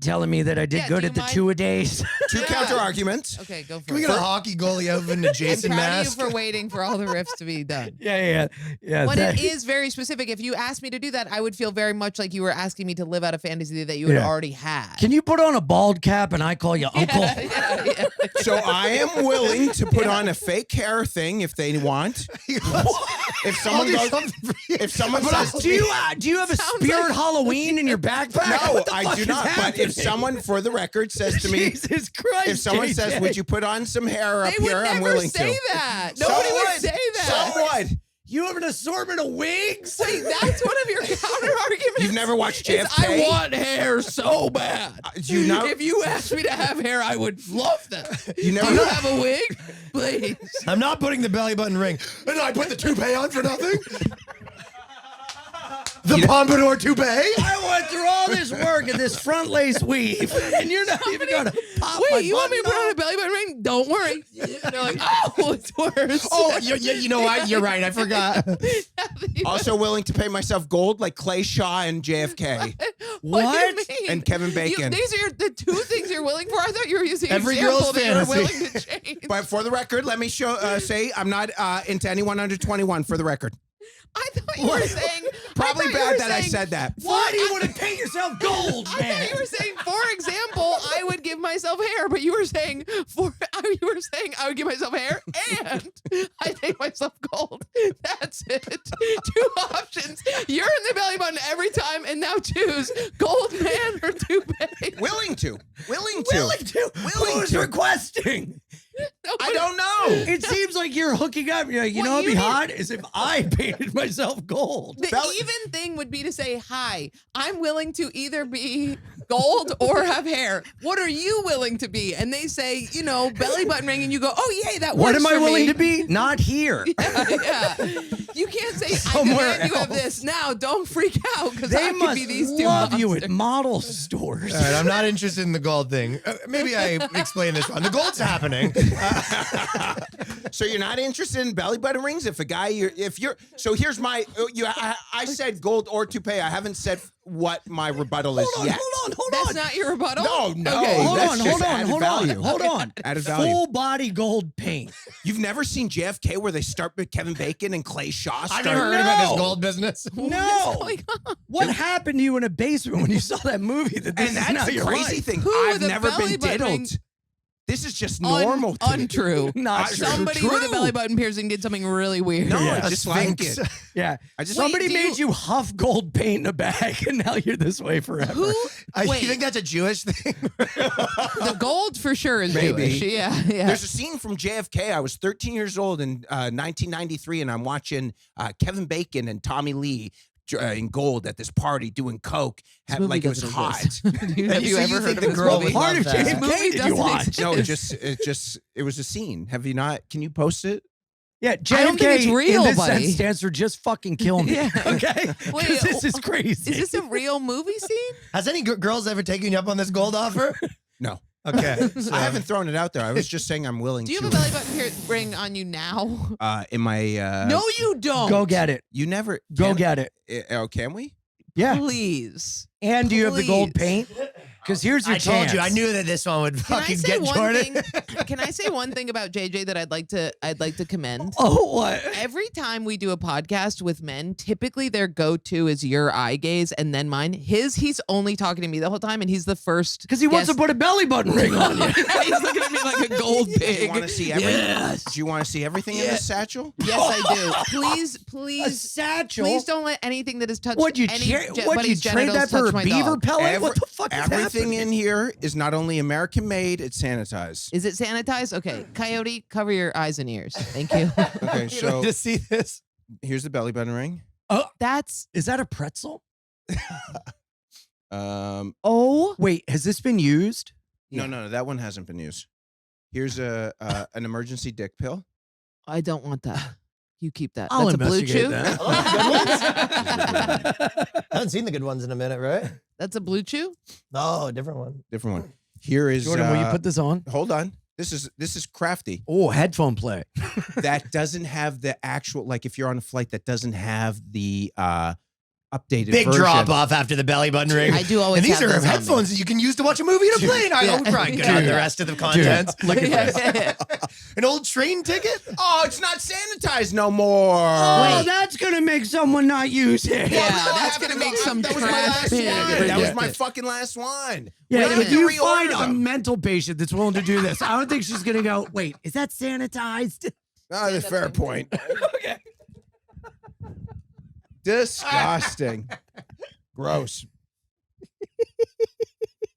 telling me that I did Yeah, good do at the you mind- 2-a-days. Two Yeah. counter arguments. Okay, go for Can we it. get a hockey goalie outfit and a I'm Jason proud mask? of you for waiting for all the riffs to be done. yeah. But that- it is very specific. If you asked me to do that, I would feel very much like you were asking me to live out a fantasy that you had Yeah. already had. Can you put on a bald cap and I call you uncle? Yeah. So I am willing to put on a fake hair thing if they want. If someone goes, if someone says, Do you have a Sounds spirit like- Halloween in your backpack? no, What the I fuck do is not. But happening? if someone, for the record, says to me, Jesus Christ, if someone JJ. says, "Would you put on some hair up They would here?" I'm never willing say to. that. Nobody Someone- would say that. Someone. You have an assortment of wigs? Wait, that's one of your counter arguments. You've never watched is JFK? I want hair so bad. Do you know? If you asked me to have hair, I would love that. You never Do you know? have a wig? Please. I'm not putting the belly button ring. And I put the toupee on for nothing? The pompadour toupee? I went through all this work and this front lace weave, and you're not even going to pop my Wait, you want me to button put on a belly button ring? Don't worry. They're like, oh, it's worse. Oh, you know what? You're right. I forgot. Also willing to pay myself gold like Clay Shaw and JFK. What? What? do you mean? And Kevin Bacon. These are the two things you're willing for. I thought you were using Every example girl's that you were fantasy. willing to change. But for the record, let me say I'm not into anyone under 21. For the record, I thought you were saying probably I thought you bad were that I saying- said that. Why do you want to paint yourself gold, I man? thought you were saying, for example, I would give myself hair, but you were saying I would give myself hair and I take myself gold. That's it. Two options. You're in the belly button every time, and now choose gold man or toupee. Willing to. Who's requesting? I don't know. It seems like you're hooking up. You're like, you What know what'd you be need- hot is if I painted myself gold. The even thing would be to say, hi, I'm willing to either be gold or have hair. What are you willing to be? And they say, belly button ring, and you go, oh, yay, that works What am I for willing me. to be? Not here. Yeah. You can't say, I Somewhere demand you have else. this. Now, don't freak out, because I They could must be these two love you monsters. at model stores. All right, I'm not interested in the gold thing. Maybe I explained this wrong. The gold's happening. So you're not interested in belly button rings? If a guy, so here's my, I said gold or toupee. I haven't said what my rebuttal is yet. Hold That's on. not your rebuttal? No. Okay. Hold on. Added value. Full body gold paint. You've never seen JFK where they start with Kevin Bacon and Clay Shaw? I've start- never heard about No. this gold business. No. going on? What happened to you in a basement when you saw that movie? That this And is that's now the your crazy life? thing. Who I've with a never belly been button ring- diddled. This is just normal to me. Untrue. Not true. Somebody with a belly button piercing did something really weird. No, Yeah. I A just like sphinx. it. Yeah. I just Somebody do made you- you huff gold paint in a bag, and now you're this way forever. Who? You Wait, think that's a Jewish thing? the gold for sure is Maybe. Jewish. Yeah. There's a scene from JFK. I was 13 years old in 1993, and I'm watching Kevin Bacon and Tommy Lee in gold at this party doing coke, movie like it was doesn't hot. exist. Have you So ever you heard think of the this girl movie? would Part of love that? JFK Movie did you doesn't watch? exist. No, it was a scene. Have you not? Can you post it? Yeah, I don't think it's JFK real, in this buddy. sense stands for just fucking kill me. Yeah. Okay? Wait, 'Cause this is crazy. Is this a real movie scene? Has any girls ever taken you up on this gold offer? No. Okay. So, I haven't thrown it out there. I was just saying I'm willing Do you to. have a belly button ring on you now? In my No, you don't. Go get it. you never Go can- get it. Can we? Yeah. Please. And do you have the gold Please. paint? Because here's your I told chance. you, I knew that this one would Can I fucking say get one Jordan. thing? Can I say one thing about JJ that I'd like to commend? Oh, what? Every time we do a podcast with men, typically their go-to is your eye gaze and then mine. He's only talking to me the whole time, and he's the first. Because he wants to guest. put a belly button ring on you. He's looking at me like a gold Do you pig. want to see everything? Yes. Do you want to see everything in this satchel? Yes, I do. A Please, satchel. please don't let anything that is touched. What'd you, anybody's what'd you trade genitals that for a touch my beaver dog. pellet? What the fuck is Everything happening? in here is not only American made, it's sanitized. Is it sanitized? Okay, Coyote, cover your eyes and ears. Thank you. Okay, You so don't just see this. here's the belly button ring. That's Is that a pretzel? oh. Wait, has this been used? No, that one hasn't been used. Here's an emergency dick pill. I don't want that. You keep that. I'll That's a blue investigate chew. that. I haven't seen the good ones in a minute, right? That's a blue chew. No, a different one. Different one. Here is. Jordan, will you put this on? Hold on. This is crafty. Oh, headphone play. That doesn't have the actual, like if you're on a flight that doesn't have the updated Big version. drop off after the belly button ring. I do always And these have are those on me. headphones that you can use to watch a movie on a plane. I Yeah. know, Brian, get on the rest of the Dude, content. look at this. An old train ticket? Oh, it's not sanitized no more. Oh, that's gonna make someone not use it. Yeah, No, that's I gonna haven't make go- some That was my last trash pig one. forget That was my it. fucking last one. Yeah, We if have to you reorder find a them. mental patient that's willing to do this, I don't think she's gonna go, wait, is that sanitized? Oh, that's a fair point. Okay. Disgusting. Gross.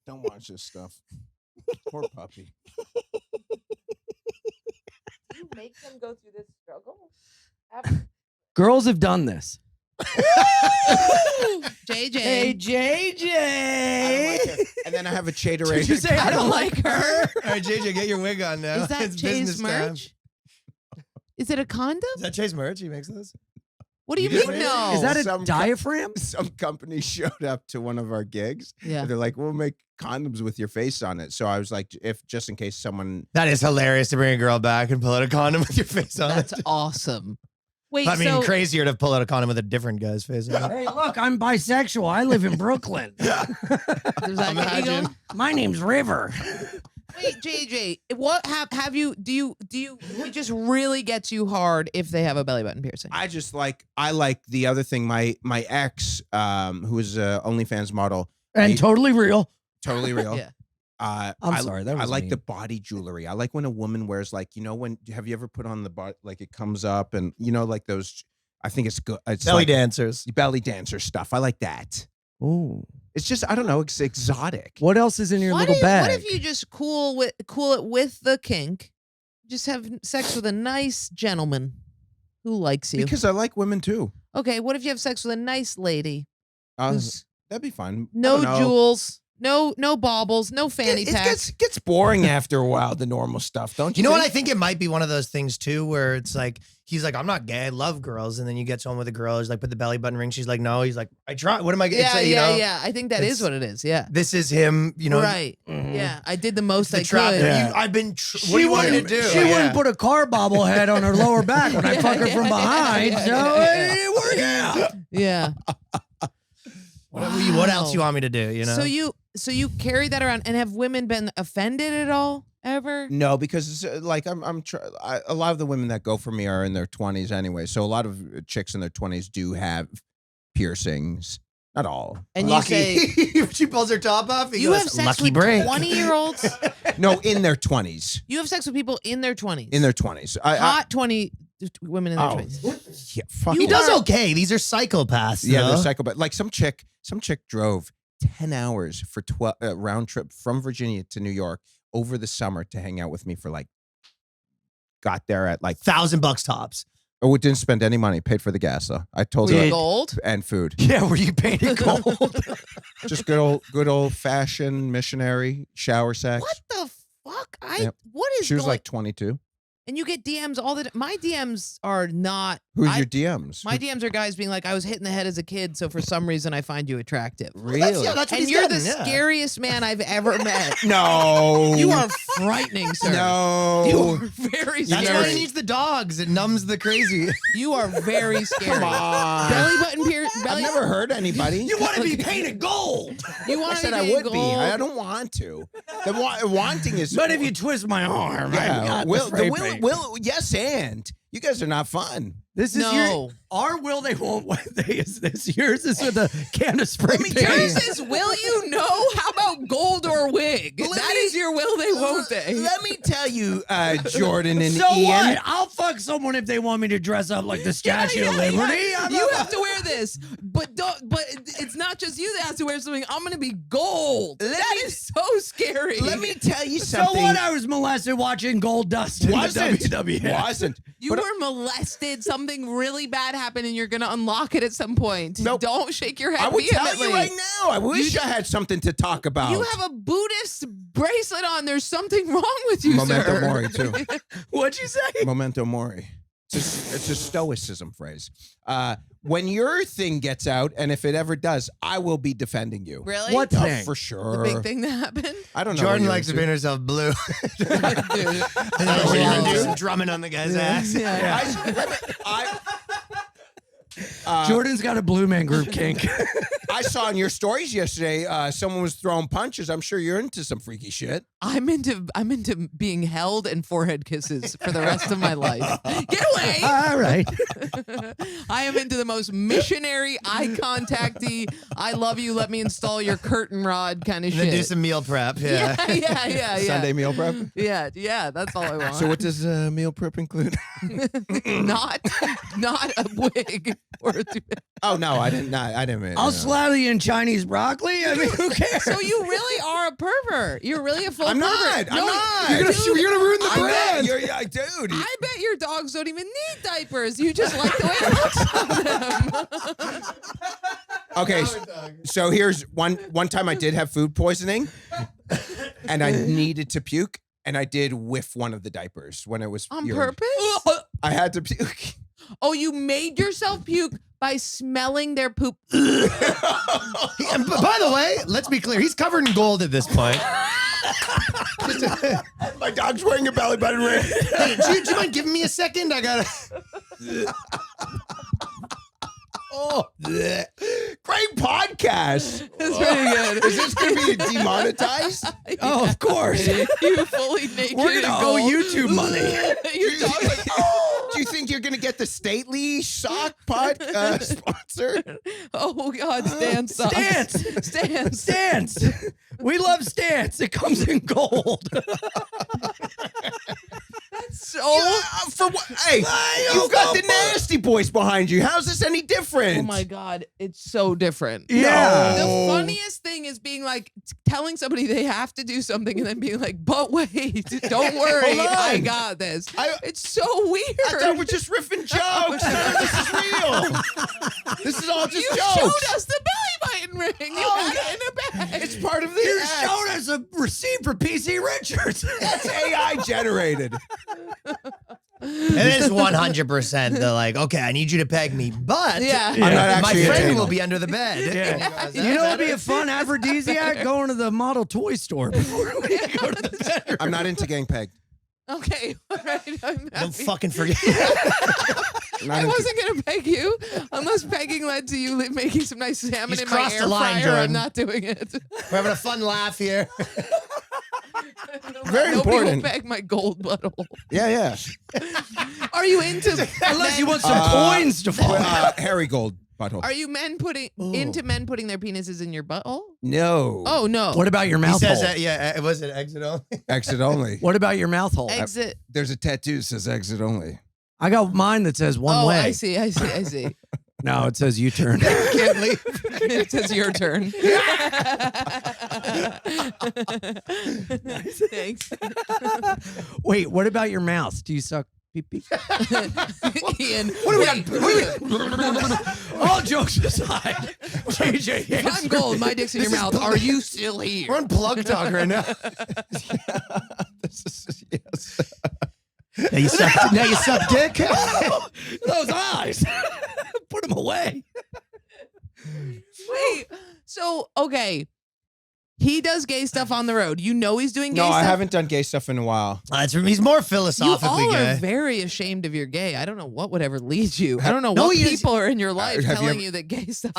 Don't watch this stuff. Poor puppy. You make them go through this struggle. Girls have done this. JJ. Hey, I JJ. don't like her. And then I have a Chaterade. Did you say I don't like her? All right, JJ, get your wig on now. Is that It's Chase business time. merch? Is it a condom? Is that Chase merch? He makes this? What do you You just mean? made it? No. Is that a Some diaphragm? Some company showed up to one of our gigs. Yeah. And they're like, we'll make condoms with your face on it. So I was like, if just in case someone. That is hilarious to bring a girl back and pull out a condom with your face on That's it. awesome. Wait, I mean, so crazier to pull out a condom with a different guy's face on it. Hey, look, I'm bisexual. I live in Brooklyn. does that get you going? My name's River. Wait, JJ, what have you? Do you? It just really gets you hard if they have a belly button piercing. I like the other thing. My ex, who is a OnlyFans model, And totally real. totally real. Yeah. I'm sorry, that was I like mean. the body jewelry. I like when a woman wears when have you ever put on the body like it comes up and like those? I think it's good. It's Belly like dancers. belly dancer stuff. I like that. Ooh. It's just I don't know. It's exotic. What else is in your little bag? What if you just cool it with the kink? Just have sex with a nice gentleman who likes you. Because I like women too. Okay, what if you have sex with a nice lady? who's That'd be fun. I no don't know. jewels, no baubles, no fanny It packs. gets boring after a while. The normal stuff, don't you? You know what? I think? think it might be one of those things too, where it's like he's like, I'm not gay, I love girls, and then you get someone with a girl, he's like, put the belly button ring. She's like, no. He's like, I try. What am I? Yeah, it's, you know, yeah. I think that is it's- what it is. Yeah. This is him. You know, Right. Mhm. Yeah. I did the most the I trap. could. Yeah. I've been. What do you want me to do? She wouldn't put a car bobblehead on her lower back when I fuck her from behind, yeah, so yeah. it didn't work out. Yeah. What else you want me to do? You know. So you carry that around, and have women been offended at all ever? No, because it's, like a lot of the women that go for me are in their 20s anyway. So a lot of chicks in their 20s do have piercings. Not all. And you Lucky. say she pulls her top off. He you goes, have sex lucky with break. 20-year-olds? No, in their 20s. You have sex with people in their 20s. In their 20s. hot 20 women in their Oh. 20s. Yeah, fuck. He You does are- okay. These are psychopaths. Yeah, they're though. psychopath. Like some chick drove 10 hours for round trip from Virginia to New York over the summer to hang out with me for got there at $1,000 tops. oh, it didn't spend any money. Paid for the gas though. I told Was her it gold? and food. Yeah, were you painted gold? Just good old fashioned missionary shower sex. What the fuck? Yep. What is She was going- like 22. and you get DMs all the my DMs are not Who's your DMs? my DMs are guys being like, I was hit in the head as a kid, so for some reason I find you attractive. Really? That's what And he's you're the getting, yeah. scariest man I've ever met. No. You are frightening, sir. No. You are very That's scary. why he needs the dogs. It numbs the crazy. You are very scary. Come on. Belly button pierce. I've never heard anybody. want to be painted gold. You I want said to I be would be. gold. I don't want to. The wanting is. But if you twist my arm, I yeah, got will, the spray the paint. will, yes, and you guys are not fun. This is No. our will. They won't. Is this yours? Is with a can of spray me paint. tell you- Yours is will you know? How about gold or wig? That is your will they won't they. Let me tell you, Jordan and So Ian. what? I'll fuck someone if they want me to dress up like the Statue of Liberty. I'm You a- have to wear this, but it's not just you that has to wear something. I'm gonna be gold. That is so scary. Let me tell you So something. what? I was molested watching Gold Dust in wasn't. the WWF. Wasn't. You But- were molested. Something really bad happened, and you're gonna unlock it at some point. Nope. Don't shake your I head would tell vehemently. you right now. I wish I had something to talk about. You have a Buddhist bracelet on. There's something wrong with you, Memento sir. Mori too. What'd you say? Memento Mori. It's a stoicism phrase. When your thing gets out, and if it ever does, I will be defending you. Really? What Oh, thing? for The sure. big thing that happened? I don't know. Jordan what likes to you're paint herself blue. Dude. Just drumming on the guy's ass. Yeah. Jordan's got a Blue Man Group kink. I saw in your stories yesterday, someone was throwing punches. I'm sure you're into some freaky shit. I'm into being held and forehead kisses for the rest of my life. Get away! All right. I am into the most missionary, eye contacty, I love you, let me install your curtain rod kind of And then do shit. some meal prep. Yeah. Yeah. Sunday meal prep. Yeah, that's all I want. So what does meal prep include? not a wig or a toupee. Oh no, I didn't. I didn't mean. I'll slather you in Chinese broccoli. I mean, who cares? So you really are a pervert. You're really a full I'm pervert. not. I'm not. You're gonna ruin the I'm not. brand. Dude. I bet your dogs don't even need diapers. You just like the way it looks on them. Okay, so here's one time I did have food poisoning, and I needed to puke, and I did whiff one of the diapers when it was On urine. purpose? I had to puke. Oh, you made yourself puke by smelling their poop. And by the way, let's be clear. He's covered in gold at this point. My dog's wearing a belly button ring. Hey, do you mind giving me a second? I gotta. Oh, bleh. Great podcast. It's pretty good. Is this going to be demonetized? Oh, of course. You fully naked. We're gonna and owe gold. YouTube money. Your dog's like, oh. Do you think you're going to get the Stately Sock pod sponsor? Oh God, Stance sucks. Stance. Stance. Stance. We love Stance. It comes in gold. So. For what? Hey, you've got the nasty boys behind you. How's this any different? Oh my God, it's so different. Yeah. The funniest thing is being like telling somebody they have to do something and then being like, but wait, don't worry, Hold on. I got this. It's so weird. I thought we're just riffing jokes. This is real. This is all just You jokes. showed us the belly button ring. You had it in a bag. It's part of the You act. showed us a receipt for PC Richards. That's AI generated. It is 100%. They're like, okay, I need you to peg me, but Yeah. I'm not my actually friend entertained. will be under the bed. Yeah. Is You that know what'd be better? a fun aphrodisiac? Going to the model toy store before we go to the bedroom. I'm not into getting pegged. Okay, all right. I'm Don't happy. fucking forget. I'm not I into- wasn't gonna peg you unless pegging led to you making some nice salmon He's in my crossed air the line, fryer. Jordan. I'm not doing it. We're having a fun laugh here. Very Nobody important. will peg my gold butthole. Yeah, yeah. Are you into Unless you want some Uh, coins to fall out. Harry Gold butthole. Are you men putting into men putting their penises in your butthole? No. Oh no. What about your He mouth says hole? that, yeah, was it exit only? Exit only. What about your mouth hole? Exit. There's a tattoo that says exit only. I got mine that says one Oh, way. I see. No, it says U-turn. Can't leave. It says your turn. Thanks. Wait, what about your mouth? Do you suck pee-pee? Ian, What do we got? All jokes aside, JJ, if I'm gold, my dick's in your mouth. Are you still here? We're on plug talk right now. This is, yes. Now you suck dick. Those eyes. Put them away. Wait. So okay, he does gay stuff on the road. You know he's doing gay No, stuff. I haven't done gay stuff in a while. He's more You philosophically all are gay. very ashamed of your gay. I don't know what would ever lead you. I don't know No, what he is- people are in your life have you telling ever- you that gay stuff.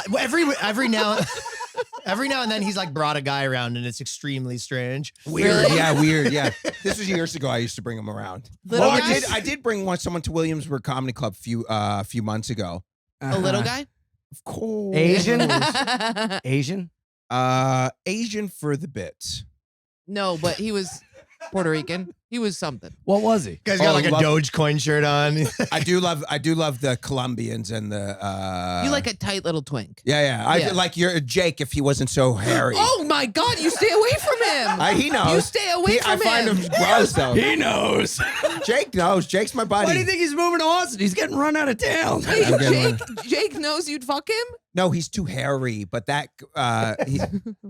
Every now and then he's like brought a guy around and it's extremely strange. Weird. Really? Yeah, weird. Yeah. This was years ago. I used to bring him around. Little Well, guys? I did bring someone to Williamsburg Comedy Club a few months ago. A little guy? Of course. Asian? Asian? Asian for the bits. No, but he was Puerto Rican. He was something. What was he? Guy's got Oh, like a love- Dogecoin shirt on. I do love the Colombians and the. You like a tight little twink. Yeah. I Yeah. like your Jake if he wasn't so hairy. Oh my God! You stay away from him. He knows. You stay away I from find him. him gross though. He knows. Jake knows. Jake's my buddy. Why do you think he's moving to Austin? He's getting run out of town. Wait, I'm getting Jake knows you'd fuck him. No, he's too hairy. But that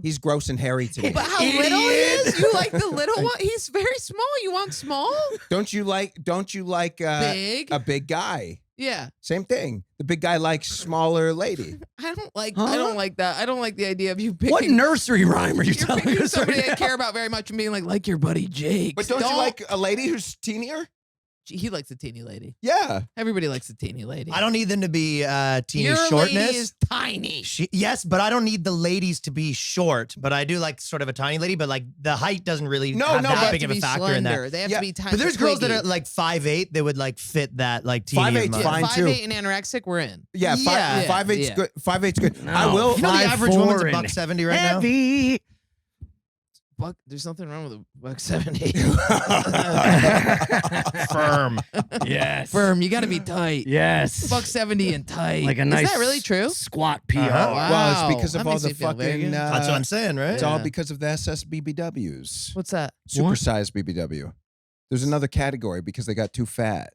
he's gross and hairy to me. But how little he is? You like the little one? He's very small. You want small? Don't you like Big? a big guy? Yeah. Same thing. The big guy likes smaller lady. I don't like. Huh? I don't like that. I don't like the idea of you picking. What nursery rhyme are you You're telling picking us somebody right I now? care about very much and being like your buddy Jake. But don't you like a lady who's teenier? He likes a teeny lady. Yeah. Everybody likes a teeny lady. I don't need them to be teeny Your shortness. lady is tiny. Yes, but I don't need the ladies to be short. But I do like sort of a tiny lady. But like the height doesn't really No, have no, that but- big of a factor in there. They have Yeah, to be tiny. But there's girls that twiggy. are like 5'8". They would like fit that like teeny. 5'8" amount. fine, too. 5'8" and anorexic, we're in. Yeah, Yeah. 5'8's Yeah. good. 5'8's good. No. I will. You know the 5'4" average woman's a and $170 right now. Heavy. Buck, there's nothing wrong with a buck 70. Firm. Yes. Firm, you got to be tight. Yes. Buck 70 and tight. Like a nice Is that really true? squat PR. Uh-huh. Well, it's because That of all makes the me feel very fucking. good. That's what I'm saying, right? It's all Yeah. because of the SSBBWs. What's that? Supersized BBW. There's another category because they got too fat.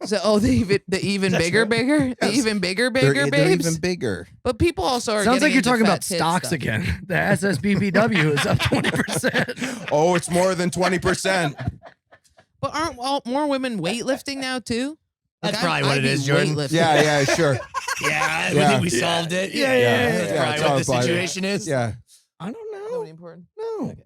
So, the even bigger, Yes. the even bigger, They're babes. even bigger. But people also are. Sounds like getting you're into talking fat about tit stocks stuff. again. The SSBBW is up 20%. Oh, it's more than 20%. But aren't more women weightlifting now too? That's Like, probably what I'd it be is, Jordan. weightlifting. Yeah, sure. Yeah, Yeah. we think we solved it. Yeah, yeah, That's yeah. probably It's what all the about it. situation is. Yeah. I don't know. Nobody important. No. Okay.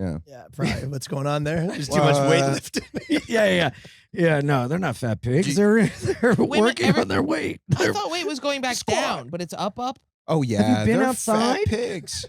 Yeah. Yeah, probably. What's going on there? There's too much weightlifting. Yeah, no, they're not fat pigs. They're working on their weight. I thought weight was going back down, but it's up. Oh yeah, Have you been they're outside? Fat pigs.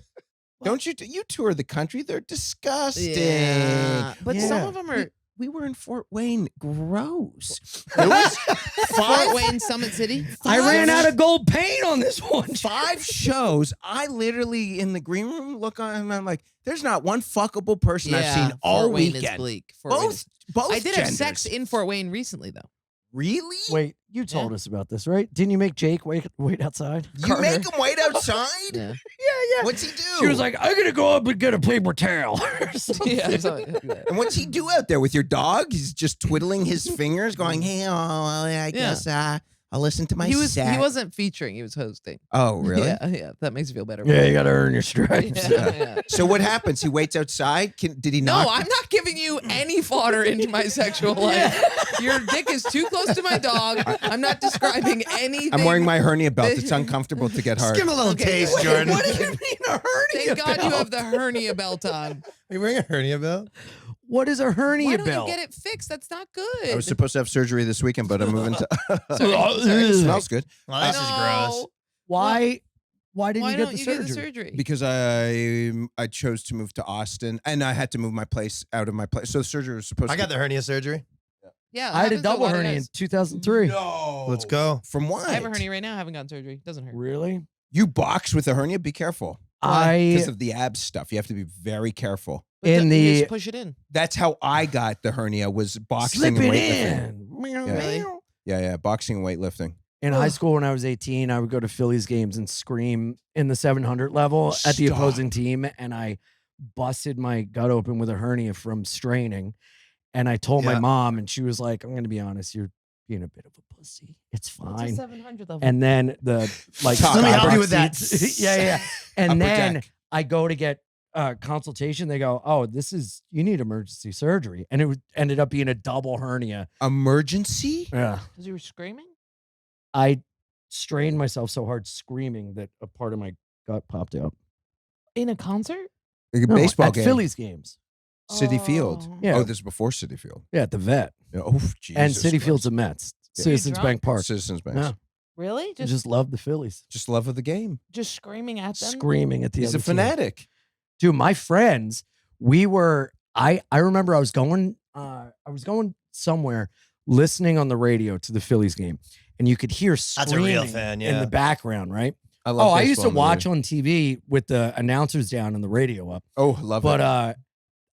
Don't you? You tour the country. They're disgusting. Yeah. But some Yeah. of them are We were in Fort Wayne. Gross. There was Fort Wayne, Summit City. I ran out of gold paint on this one. 5 shows. I literally in the green room look on and I'm like, there's not one fuckable person I've seen all Fort Wayne weekend. is bleak. Fort Wayne is- Both I did have genders. sex in Fort Wayne recently, though. Really? Wait, you told us about this, right? Didn't you make Jake wait outside? You make him wait outside? Yeah. Yeah. What's he do? She was like, I'm gonna go up and get a paper towel. or something. Yeah. and what's he do out there with your dog? He's just twiddling his fingers, going, "Hey, I guess I'll listen to my He set." wasn't featuring. He was hosting. Oh, really? Yeah. That makes you feel better. Yeah, you gotta earn your stripes. Yeah. So what happens? He waits outside. Did he No, not? I'm not giving you any fodder into my sexual life. Your dick is too close to my dog. I'm not describing anything. I'm wearing my hernia belt. It's uncomfortable to get hard. Just give him a little Okay, taste, wait, Jordan. What do you mean a hernia Thank God belt? you have the hernia belt on. Are you wearing a hernia belt? What is a hernia Why don't belt? you get it fixed? That's not good. I was supposed to have surgery this weekend, but I'm moving to. Sorry. It smells good Well, this is gross. Why didn't Why you get don't the you surgery? get the surgery? because I chose to move to Austin, and I had to move my place out of my place. So the surgery was supposed. I got to the hernia surgery. Yeah, I had a happens double lot of hernia in guys. 2003. No. Let's go. From what? I have a hernia right now. I haven't gotten surgery. Doesn't hurt. Really? You box with a hernia. Be careful because of the abs stuff. You have to be very careful. But In you the just push it in. That's how I got the hernia. Was boxing slip and it weightlifting. in. Really? Yeah, boxing and weightlifting. In high school, when I was 18, I would go to Phillies games and scream in the 700 level at the Stop. opposing team, and I busted my gut open with a hernia from straining. And I told my Yeah. mom, and she was like, "I'm going to be honest, you're being a bit of a pussy. It's It's a fine." 700 level. And then the like, Let me help Starbucks you with that. seats- yeah. And Upper then deck. I go to get consultation. They go, "Oh, you need emergency surgery," and ended up being a double hernia. Emergency? Yeah. Because you were screaming? I strained myself so hard screaming that a part of my gut popped out. In a concert? Like a No, baseball at game. Phillies games. City Field. Oh. Yeah. Oh, this is before City Field. Yeah, at the vet. Yeah, oh, Jesus And City Christ. Field's a Mets. Yeah. Citizens drunk? Bank Park. Citizens Bank. Yeah. Really? I Just just love the Phillies. Just love of the game. screaming at them? Screaming at the He's other a team. fanatic. Dude, my friends, I remember I was going somewhere listening on the radio to the Phillies game, and you could hear That's a real screaming fan, in yeah. the background, right? I love I used to baseball watch movie. on TV with the announcers down and the radio up. Oh, love But it.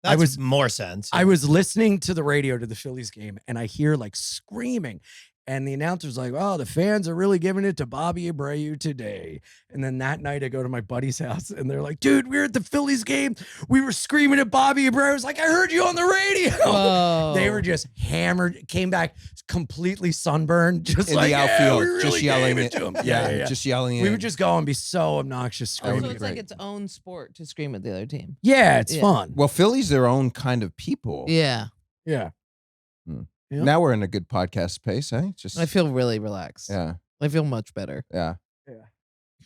That was- more sense. I was listening to the radio to the Phillies game, and I hear like screaming. And the announcer's like, "Oh, the fans are really giving it to Bobby Abreu today." And then that night I go to my buddy's house and they're like, "Dude, we were at the Phillies game. We were screaming at Bobby Abreu." I was like, "I heard you on the radio." Whoa. They were just hammered, came back completely sunburned, just In like the outfield, we really just yelling gave it. it to him. Yeah, just yelling we it. would just go and be so obnoxious Oh, screaming. so it's like Right. its own sport to scream at the other team. Yeah, it's Yeah. fun. Well, Philly's their own kind of people. Yeah. Yeah. Yeah. Now we're in a good podcast pace, eh? Just I feel really relaxed. yeah, I feel much better. yeah. Yeah.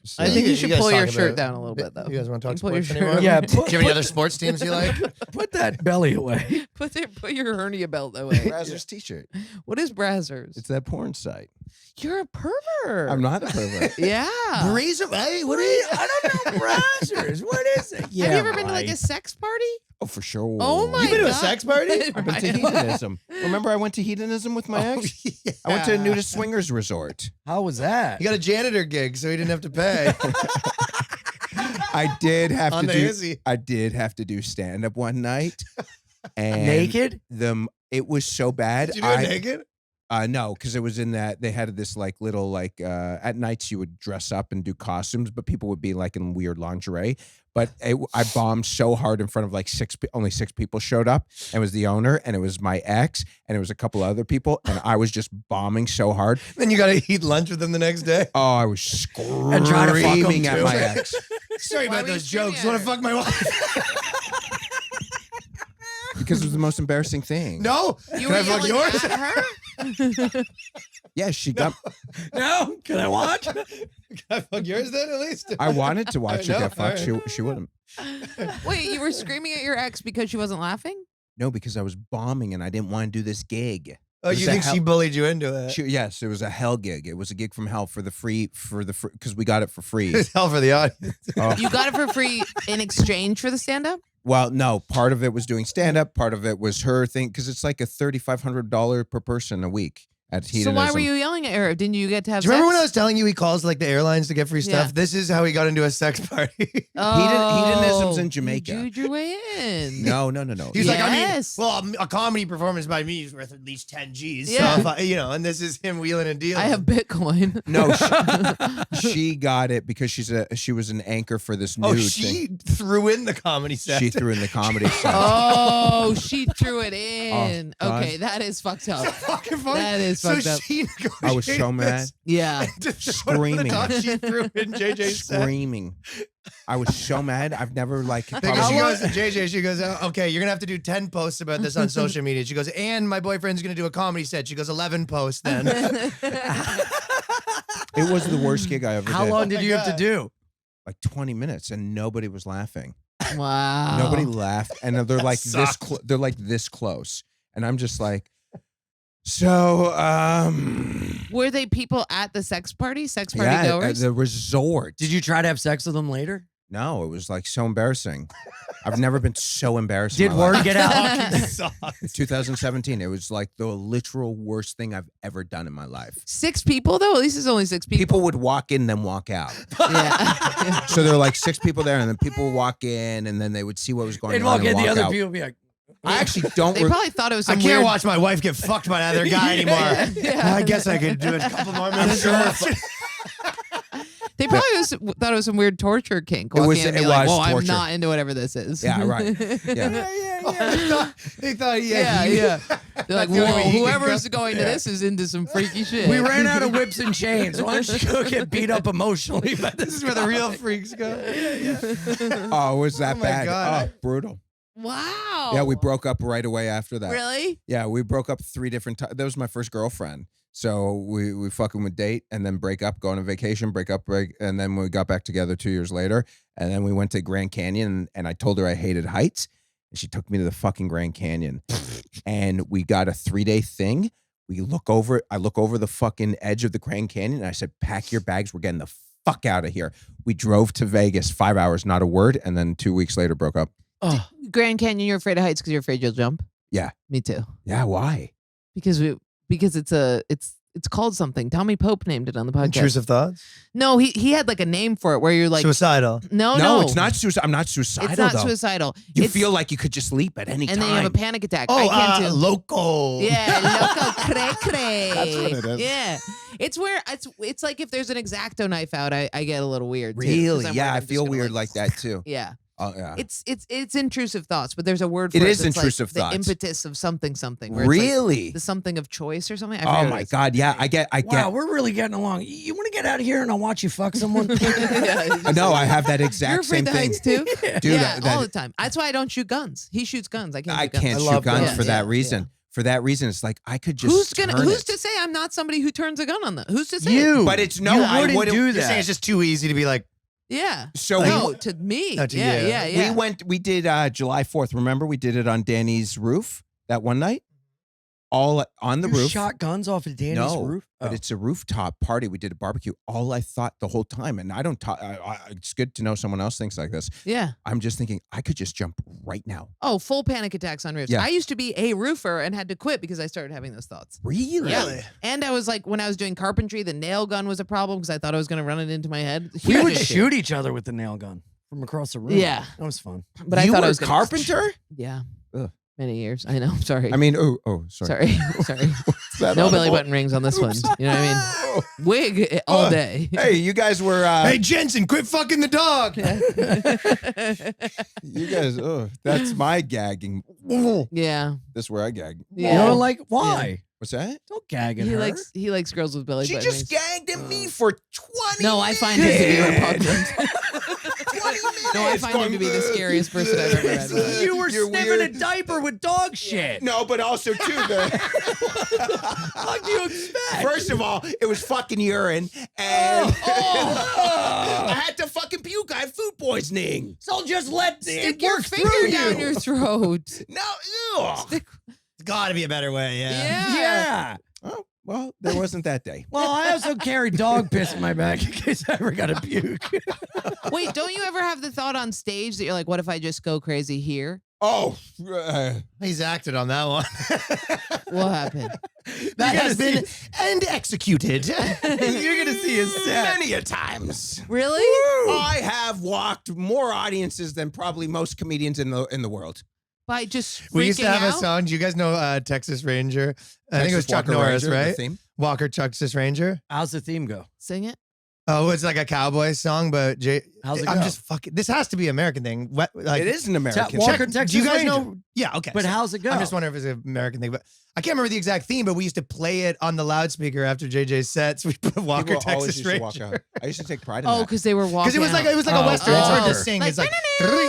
Just, I think you you should guys pull your talk shirt about- down a little bit, though. You guys want to talk You pull your sports shirt anymore? Yeah, Do you have any other sports teams you like? Put that belly away. Put your hernia belt away. Brazzers T-shirt. What is Brazzers? It's that porn site. You're a pervert. I'm not a pervert. Yeah. Hey, what are you? I don't know Brazzers. What is it? Yeah, Have you ever been to like a right. sex party? Oh, for sure. Oh my You been to a God. sex party? I've been to hedonism. Remember, I went to hedonism with my ex. I went to a nudist swingers resort. How was that? He got a janitor gig, so he didn't have to pay. I did have On to the do. Izzy. I did have to do stand up one night, and Naked? It was so bad. Did you do it naked? No, because it was in that they had this like little like at nights you would dress up and do costumes, but people would be like in weird lingerie. But I bombed so hard in front of like only 6 people showed up, and it was the owner, and it was my ex, and it was a couple other people, and I was just bombing so hard. Then you got to eat lunch with him the next day. Oh, I was screaming And try to fuck 'em at too. my ex Sorry Why about were you those jokes. screaming Want to at fuck my wife? because it was the most embarrassing thing. No. You Can I were fuck yelling yours? at her? Yeah, she got. No, can I watch? Can I fuck yours then at least? I wanted to watch her No, get fucked. all right. She wouldn't. Wait, you were screaming at your ex because she wasn't laughing? No, because I was bombing and I didn't want to do this gig. Oh, It was you a think she bullied you into it? Yes, it was a hell gig. It was a gig from hell for the free because we got it for free. It's hell for the audience. Oh. You got it for free in exchange for the stand-up? Well, no, part of it was doing stand up, part of it was her thing because it's like a $3,500 per person a week at Hedonism. So why were you yelling at her? Didn't you get to have Do you remember when I sex? was telling you he calls like the airlines to get free stuff? Yeah. This is how he got into a sex party. Hedonism's in You Jamaica. Jewed your way in. No. He's like, Yes. I mean, well, a comedy performance by me is worth at least 10 G's. Yeah. So, if and this is him wheeling and dealing. I have Bitcoin. No, she got it because she was an anchor for this nude Oh, thing. she threw in the comedy set. She threw in the comedy set. Oh, she threw it in. God. Okay, that is fucked up. fucking funny. That is so fucked up. she I was so negotiated mad. this Yeah. to Screaming. She threw in JJ's set. Screaming. I was so mad. I've never like. Because she probably- goes to JJ, she goes, okay, you're going to have to do 10 posts about this on social media. She goes, and my boyfriend's going to do a comedy set. She goes, 11 posts then. It was the worst gig I ever How did. long did you have to God. do? Like 20 minutes, and nobody was laughing. Wow. Nobody laughed, and they're like this. sucks. They're like this close, and I'm just like, so Were they people at the sex party? Sex party yeah, goers? the resort. Did you try to have sex with them later? No, it was like so embarrassing. I've never been so embarrassed. in Did my life. word get out? Fucking sucks. 2017. It was like the literal worst thing I've ever done in my life. 6 people though? At least it's only 6 people. People would walk in, then walk out. Yeah. So there were like 6 people there, and then people would walk in, and then they would see what was going They'd on. walk and in, the walk other out. people would be like, I actually don't. They probably thought it was I some can't weird. watch my wife get fucked by another guy anymore. Yeah. I guess I could do it a couple more minutes. They probably thought it was some weird torture kink. It Walking was- in and be it like, was "Whoa, I'm torture. not into whatever this is." Yeah, right. Yeah. They thought, Yeah, you- yeah. They're like, That's the only "Whoa, way he can whoever's go- going to this is into some freaky shit." we ran out of whips and chains. Why don't you go get beat up emotionally? But This is where the real freaks go. Oh, it was that Oh my bad? God. Oh, brutal. Wow. Yeah, we broke up right away after that. Really? Yeah, we broke up 3 different times. That was my first girlfriend. So we fucking would date and then break up, go on a vacation, break up, and then we got back together 2 years later. And then we went to Grand Canyon, and I told her I hated heights, and she took me to the fucking Grand Canyon. And we got a 3-day thing. I look over the fucking edge of the Grand Canyon, and I said, "Pack your bags. We're getting the fuck out of here." We drove to Vegas, 5 hours, not a word, and then 2 weeks later broke up. oh, Grand Canyon, you're afraid of heights because you're afraid you'll jump? Yeah. Me too. Yeah, why? Because it's called something. Tommy Pope named it on the podcast. Intrusive thoughts? No, he had like a name for it where you're like, Suicidal. no, It's not suicide. I'm not suicidal. It's not though. suicidal. You It's- feel like you could just leap at any and time. then you have a panic attack. Oh, I can too. loco. Yeah, loco cray cray. That's what it is. Yeah, it's where it's like if there's an X-Acto knife out, I get a little weird. Too, 'cause Really? I'm Yeah, worried I I'm just feel gonna, weird like that too. Yeah, Oh, yeah. it's intrusive thoughts, but there's a word for It it. is that's like intrusive thoughts. The impetus of something where it's like Really? the something of choice or something. I Oh forget what my it is. God. Yeah, I get. wow, we're really getting along. You want to get out of here and I'll watch you fuck someone? Yeah, No, I have that exact You're same afraid of thing. heights too? Dude, yeah, that- all the time. That's why I don't shoot guns. He shoots guns. I can't. I shoot guns. can't I shoot love guns guns. for that Yeah, reason. yeah. For that reason, it's like I could just. Who's turn to it. say I'm not somebody who turns a gun on them? Who's to say? You. it? But it's no. You I wouldn't wouldn't do You're that. saying it's just too easy to be like, Yeah. So No, to me. Not to yeah, you. yeah. we did July 4th. Remember, we did it on Danny's roof that one night. All on the You roof. shot guns off of Danny's No, roof? but Oh. it's a rooftop party. We did a barbecue. All I thought the whole time, and I don't talk. It's good to know someone else thinks like this. Yeah. I'm just thinking I could just jump right now. Oh, full panic attacks on roofs. Yeah. I used to be a roofer and had to quit because I started having those thoughts. Really? Yeah. And I was like, when I was doing carpentry, the nail gun was a problem because I thought I was going to run it into my head. We Huge would issue. shoot each other with the nail gun from across the room. Yeah. That was fun. But I You thought were I a was gonna- carpenter? Yeah. Ugh. Many years. I know. Sorry. I mean, sorry. Sorry. What's that No on? belly button rings on this one. You know what I mean? Oh. Wig all day. Hey, you guys were. hey, Jensen, quit fucking the dog. You guys. Oh, that's my gagging. Yeah. That's where I gag. You Yeah. know, like, why? What's that? Don't gag at He her. likes girls with belly She button just rings. gagged at me for 20 No, I find it to be minutes. repugnant. 20 minutes. No, I find him to be the scariest person I've ever met. You were You're sniffing weird. a diaper with dog shit. No, but also too What do you expect? First of all, it was fucking urine, and I had to fucking puke. I had food poisoning. So just let Stick it your work finger through down you. your throat. No, ew. It's got to be a better way. Yeah. Yeah. Oh, well, there wasn't that day. Well, I also carry dog piss in my bag in case I ever got to puke. Wait, don't you ever have the thought on stage that you're like, what if I just go crazy here? Oh, He's acted on that one. What happened? That has been and executed. You're gonna see his set. many a times. Really? I have walked more audiences than probably most comedians in the world. By just freaking We used to have out? a song. Do you guys know Texas Ranger? I think it was Texas Chuck Walker Norris, Ranger, the right? theme. Walker Texas Ranger. How's the theme go? Sing it. Oh, it's like a cowboy song, but How's it I'm go? just fucking. This has to be an American thing. What, like, It is an American. Walker thing. Texas do you guys Ranger. know? Yeah, okay. But so how's it go? I'm just wondering if it's an American thing, but I can't remember the exact theme. But we used to play it on the loudspeaker after JJ's sets. We put Walker People always Texas used to walk Ranger out. I used to take pride in Oh, that. because they were walking. because it was like Oh, a western. It's hard oh. to sing. Like, It's like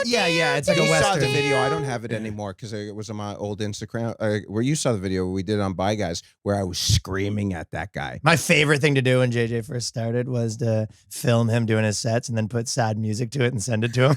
yeah. It's like You a saw western. the video. I don't have it anymore because it was on my old Instagram. Where you saw the video we did on Bye Guys, where I was screaming at that guy. My favorite thing to do when JJ first started was to film him doing his sets and then put sad music to it and send it to him.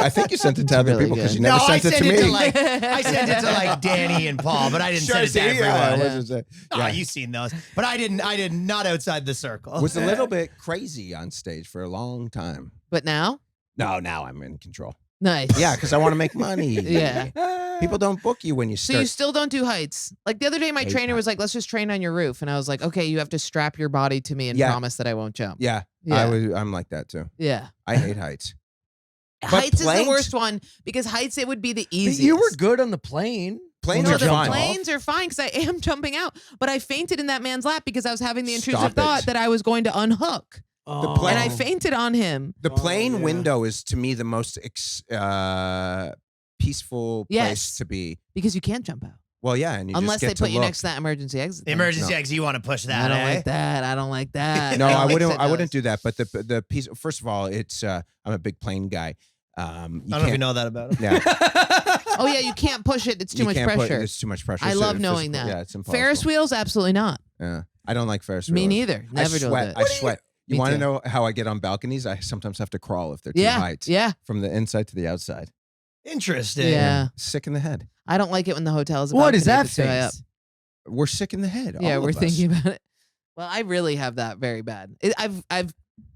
I think you sent it to other really people because good. you never I sent it to me. like I sent it to like Danny and Paul, but I didn't send it to everyone. I Yeah. wasn't saying- Oh, yeah. you've seen those, but I did not outside the circle. Was a little bit crazy on stage for a long time. But now? No, now I'm in control. Nice. Yeah, because I want to make money. Yeah. People don't book you when you So start. you still don't do heights? Like the other day, my Hate trainer was like, let's just train on your roof. And I was like, okay, you have to strap your body to me and Yeah. promise that I won't jump. yeah, Yeah. I'm like that too. Yeah. I hate heights. But Heights is planes- the worst one because heights, it would be the But easiest. you were good on the plane. Planes No, are the fine. planes are fine because I am jumping out. But I fainted in that man's lap because I was having the intrusive Stop it. thought that I was going to unhook. Oh. plane- And I fainted on him. The plane yeah. window is to me the most peaceful place Yes. to be. Because you can't jump out. Well, yeah, and you Unless just they get to put you look. next to that emergency exit. The thing. emergency No. exit, you want to push I that, don't eh? like that. I don't like that. No, I wouldn't. Exit I wouldn't does. do that. But the piece. First of all, it's. I'm a big plane guy. You I don't know if you know that about him. Yeah, Oh, yeah, you can't push it. It's too you much can't put- pressure. it's too much pressure. I It's love a knowing physical- that. Yeah, it's impossible. Ferris wheels, absolutely not. Yeah, I don't like Ferris wheels. Me neither. Never I do sweat. it. I sweat. You Me want to too. know how I get on balconies? I sometimes have to crawl if they're too Yeah. high. Yeah. From the inside to the outside. Interesting. Yeah. Sick in the head. I don't like it when the hotel's What is that too high up. face? We're sick in the head. Yeah, all we're of us. thinking about it. Well, I really have that very bad. I've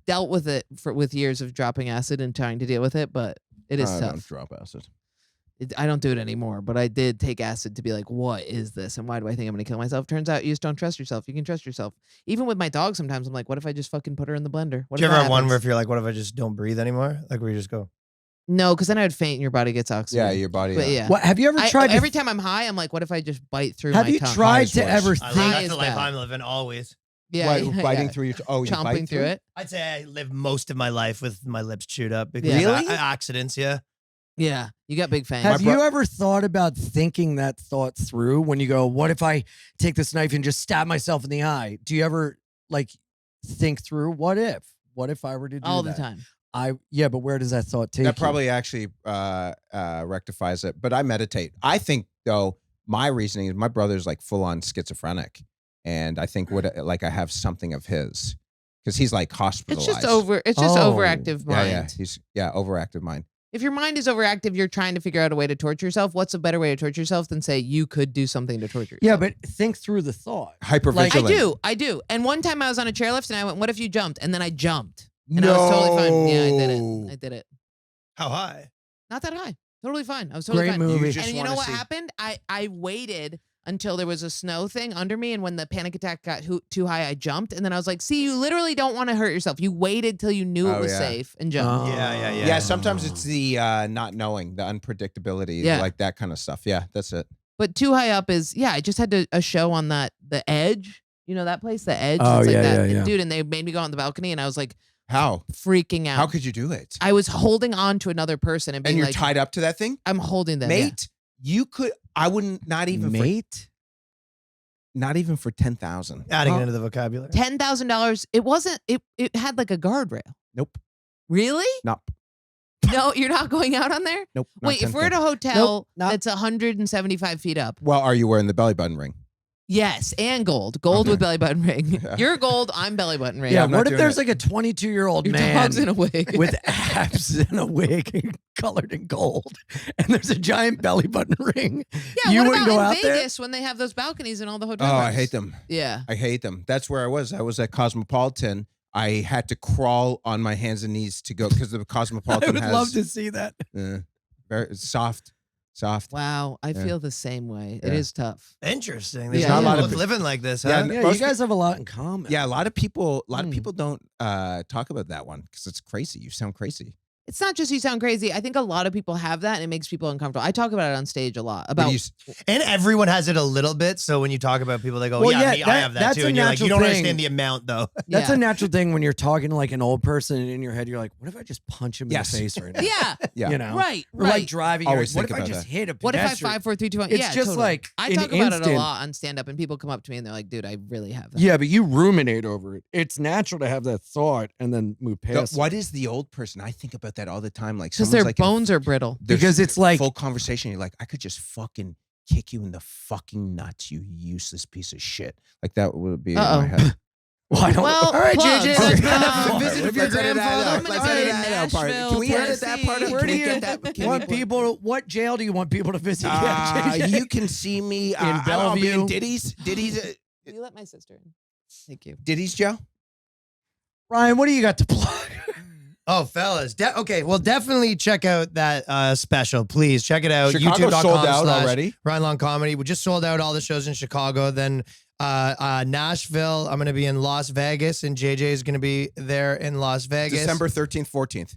dealt with it with years of dropping acid and trying to deal with it, but it is I tough. don't drop acid. I don't do it anymore, but I did take acid to be like, what is this? And why do I think I'm going to kill myself? Turns out you just don't trust yourself. You can trust yourself. Even with my dog, sometimes I'm like, what if I just fucking put her in the blender? What Do you if ever that have one where happens? if you're like, what if I just don't breathe anymore? Like where you just go. No, because then I would faint and your body gets oxygen. Yeah, your body. But yeah. What have you ever tried? Every time I'm high, I'm like, what if I just bite through have my you tongue? tried High's to worse. ever I think? live, High that's is the life bad. I'm living always. Yeah, What, yeah, biting yeah. through your. You Chomping bite through it. I'd say I live most of my life with my lips chewed up because Yeah. of Really? accidents. Yeah. Yeah, you got big fangs. Have you ever thought about thinking that thought through when you go, what if I take this knife and just stab myself in the eye? Do you ever like think through what if? What if I were to do all that? the time? Yeah, but where does that thought take That you? probably actually rectifies it. But I meditate. I think though my reasoning is my brother's like full on schizophrenic, and I think I have something of his because he's like hospitalized. It's just Oh. overactive mind. Yeah, he's overactive mind. If your mind is overactive, you're trying to figure out a way to torture yourself. What's a better way to torture yourself than say you could do something to torture yourself? Yeah, but think through the thought. Hypervigilant. I do. And one time I was on a chairlift and I went, "What if you jumped?" And then I jumped, and I was totally fine. Yeah, I did it. How high? Not that high. Totally fine. I was totally Great fine. movie. You just And you know wanna what see- happened? I waited until there was a snow thing under me, and when the panic attack got too high, I jumped. And then I was like, "See, you literally don't want to hurt yourself. You waited till you knew it Oh, was yeah. safe and jumped." Yeah. Yeah, sometimes it's the not knowing, the unpredictability, Yeah. like that kind of stuff. Yeah, that's it. But too high up is I just had a show on the Edge. You know that place, the Edge. Oh, it's like yeah, that. yeah, And yeah. dude, and they made me go on the balcony, and I was like How? freaking out. How could you do it? I was holding on to another person and being And you're like, tied up to that thing, I'm holding them, yeah. mate. You could. I wouldn't. Not even Mate? Not even for 10,000. Adding Huh? it into the vocabulary. $10,000. It wasn't. It had like a guardrail. Nope. Really? Nope. No, you're not going out on there? Nope. not Wait, if 10, we're at 10. a hotel not- that's 175 feet up. Well, are you wearing the belly button ring? Yes, and gold. Gold with belly button ring. Yeah. You're gold, I'm belly button ring. Yeah, I'm not what if doing there's it. like a 22-year-old Your man dog's in a wig. with abs and a wig colored in gold, and there's a giant belly button ring? Yeah, You what wouldn't about go in out there? Vegas when they have those balconies in all the Oh, hotels? I hate them. Yeah. I hate them. That's where I was. I was at Cosmopolitan. I had to crawl on my hands and knees to go because the I Cosmopolitan would has love to see that. very soft. Wow, I Yeah. feel the same way. It Yeah. is tough. Interesting. There's There's not not a a lot lot of of living like this, Yeah, huh? Yeah, most you guys have a lot in common. Yeah, a lot of people Hmm. don't talk about that one because it's crazy. You sound crazy. It's not just you sound crazy. I think a lot of people have that and it makes people uncomfortable. I talk about it on stage a lot. But About you s- And everyone has it a little bit. So when you talk about people, they go, Well, yeah, yeah, me, I that- have that that's too. a And you're like, natural you don't thing. understand the amount though. That's yeah. a natural thing when you're talking to like an old person and in your head you're like, what if I just punch him Yes. in the face right now? Yeah. Yeah. You know? Right. Or like Right. driving. You're Always like, what think if I about just that. hit a What if I pedestrian? 5, 4, 3, 2, 1? It's Yeah, just totally. like I an talk about it a instant- lot on stand up and people come up to me and they're like, dude, I really have that. Yeah, but you ruminate over it. It's natural to have that thought and then move past it. What is the old person? I think about that all the time. Like Because someone's their like in bones are brittle. there's Because it's like- full conversation. You're like, I could just fucking kick you in the fucking nuts, you useless piece of shit. Like that would be in Uh-oh. my head. Well, I don't, Well, All right, plugs. JJ, let's Visit go. your grandfather. I'm Let's gonna edit be in that out part. Nashville, Can we edit that part? Tennessee. Where Can do we you get that? Can want we- people? What jail do you want people to visit? You can see me In I'll be in Bellevue? Diddy's You let my sister in. Thank you. Diddy's Joe. Ryan, what do you got to plug? Oh, fellas. Okay. Well, definitely check out that special. Please check it out. Chicago sold out YouTube.com/ already. Ryan Long Comedy. We just sold out all the shows in Chicago. Then Nashville. I'm going to be in Las Vegas, and JJ is going to be there in Las Vegas. December 13th, 14th.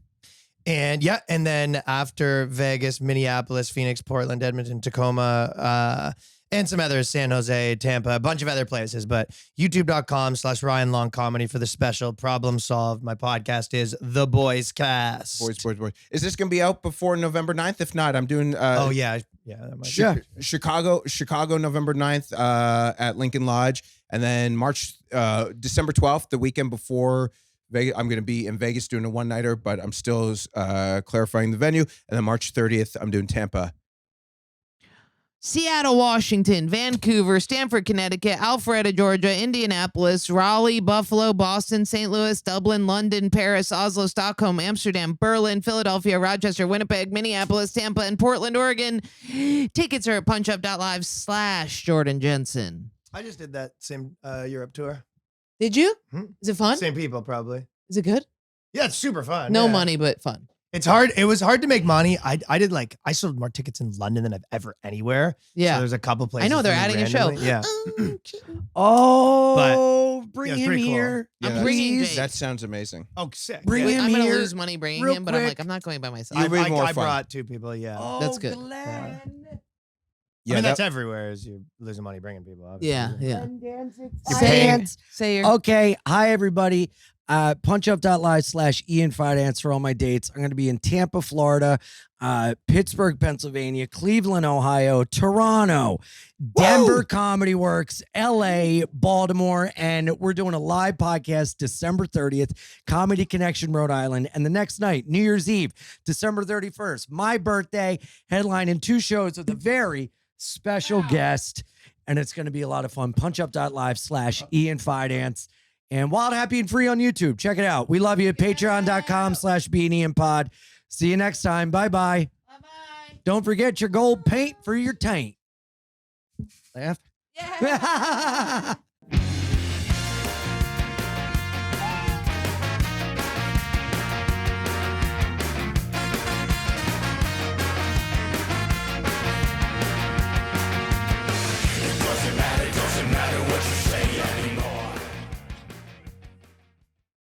And yeah, and then after Vegas, Minneapolis, Phoenix, Portland, Edmonton, Tacoma, and some others, San Jose, Tampa, a bunch of other places. But youtube.com/Ryan Long Comedy for the special. Problem solved. My podcast is The Boys Cast. Boys. Is this going to be out before November 9th? If not, I'm doing Oh, yeah. Yeah. That might Yeah. Chicago, November 9th at Lincoln Lodge. And then December 12th, the weekend before Vegas, I'm going to be in Vegas doing a one-nighter, but I'm still clarifying the venue. And then March 30th, I'm doing Tampa. Seattle, Washington, Vancouver, Stamford, Connecticut, Alpharetta, Georgia, Indianapolis, Raleigh, Buffalo, Boston, St. Louis, Dublin, London, Paris, Oslo, Stockholm, Amsterdam, Berlin, Philadelphia, Rochester, Winnipeg, Minneapolis, Tampa, and Portland, Oregon. Tickets are at punchup.live/Jordan Jensen. I just did that same Europe tour. Did you? Hmm. Is it fun? Same people, probably. Is it good? Yeah, it's super fun. No yeah. money, but fun. It's hard. It was hard to make money. I sold more tickets in London than I've ever anywhere. So Yeah. there's a couple places. I know they're for me adding a show. randomly. Yeah. Oh, bring yeah, it's him pretty cool. here. Yeah, I'm that's- bringing Please. Jake. That sounds amazing. Oh, sick. Bring yeah. him I'm gonna here lose money bringing real him, but I'm quick. like, I'm not going by myself. You'll be more I fun. brought two people. Yeah. Oh, That's good. Glenn. I mean, that's everywhere. Is you're losing money bringing people. Obviously. Yeah. You're Say paying- it. Say your Okay. Hi, everybody. Punchup.live/IanFidance for all my dates. I'm going to be in Tampa, Florida, Pittsburgh, Pennsylvania, Cleveland, Ohio, Toronto, Denver Comedy Works, LA, Baltimore, and we're doing a live podcast December 30th, Comedy Connection, Rhode Island. And the next night, New Year's Eve, December 31st, my birthday, headlining 2 shows with a very special guest. And it's going to be a lot of fun. Punchup.live/IanFidance. And Wild, Happy, and Free on YouTube. Check it out. We love you. Patreon.com/BeInIanPod. See you next time. Bye-bye. Bye-bye. Don't forget your gold paint for your taint. Laugh. Yeah.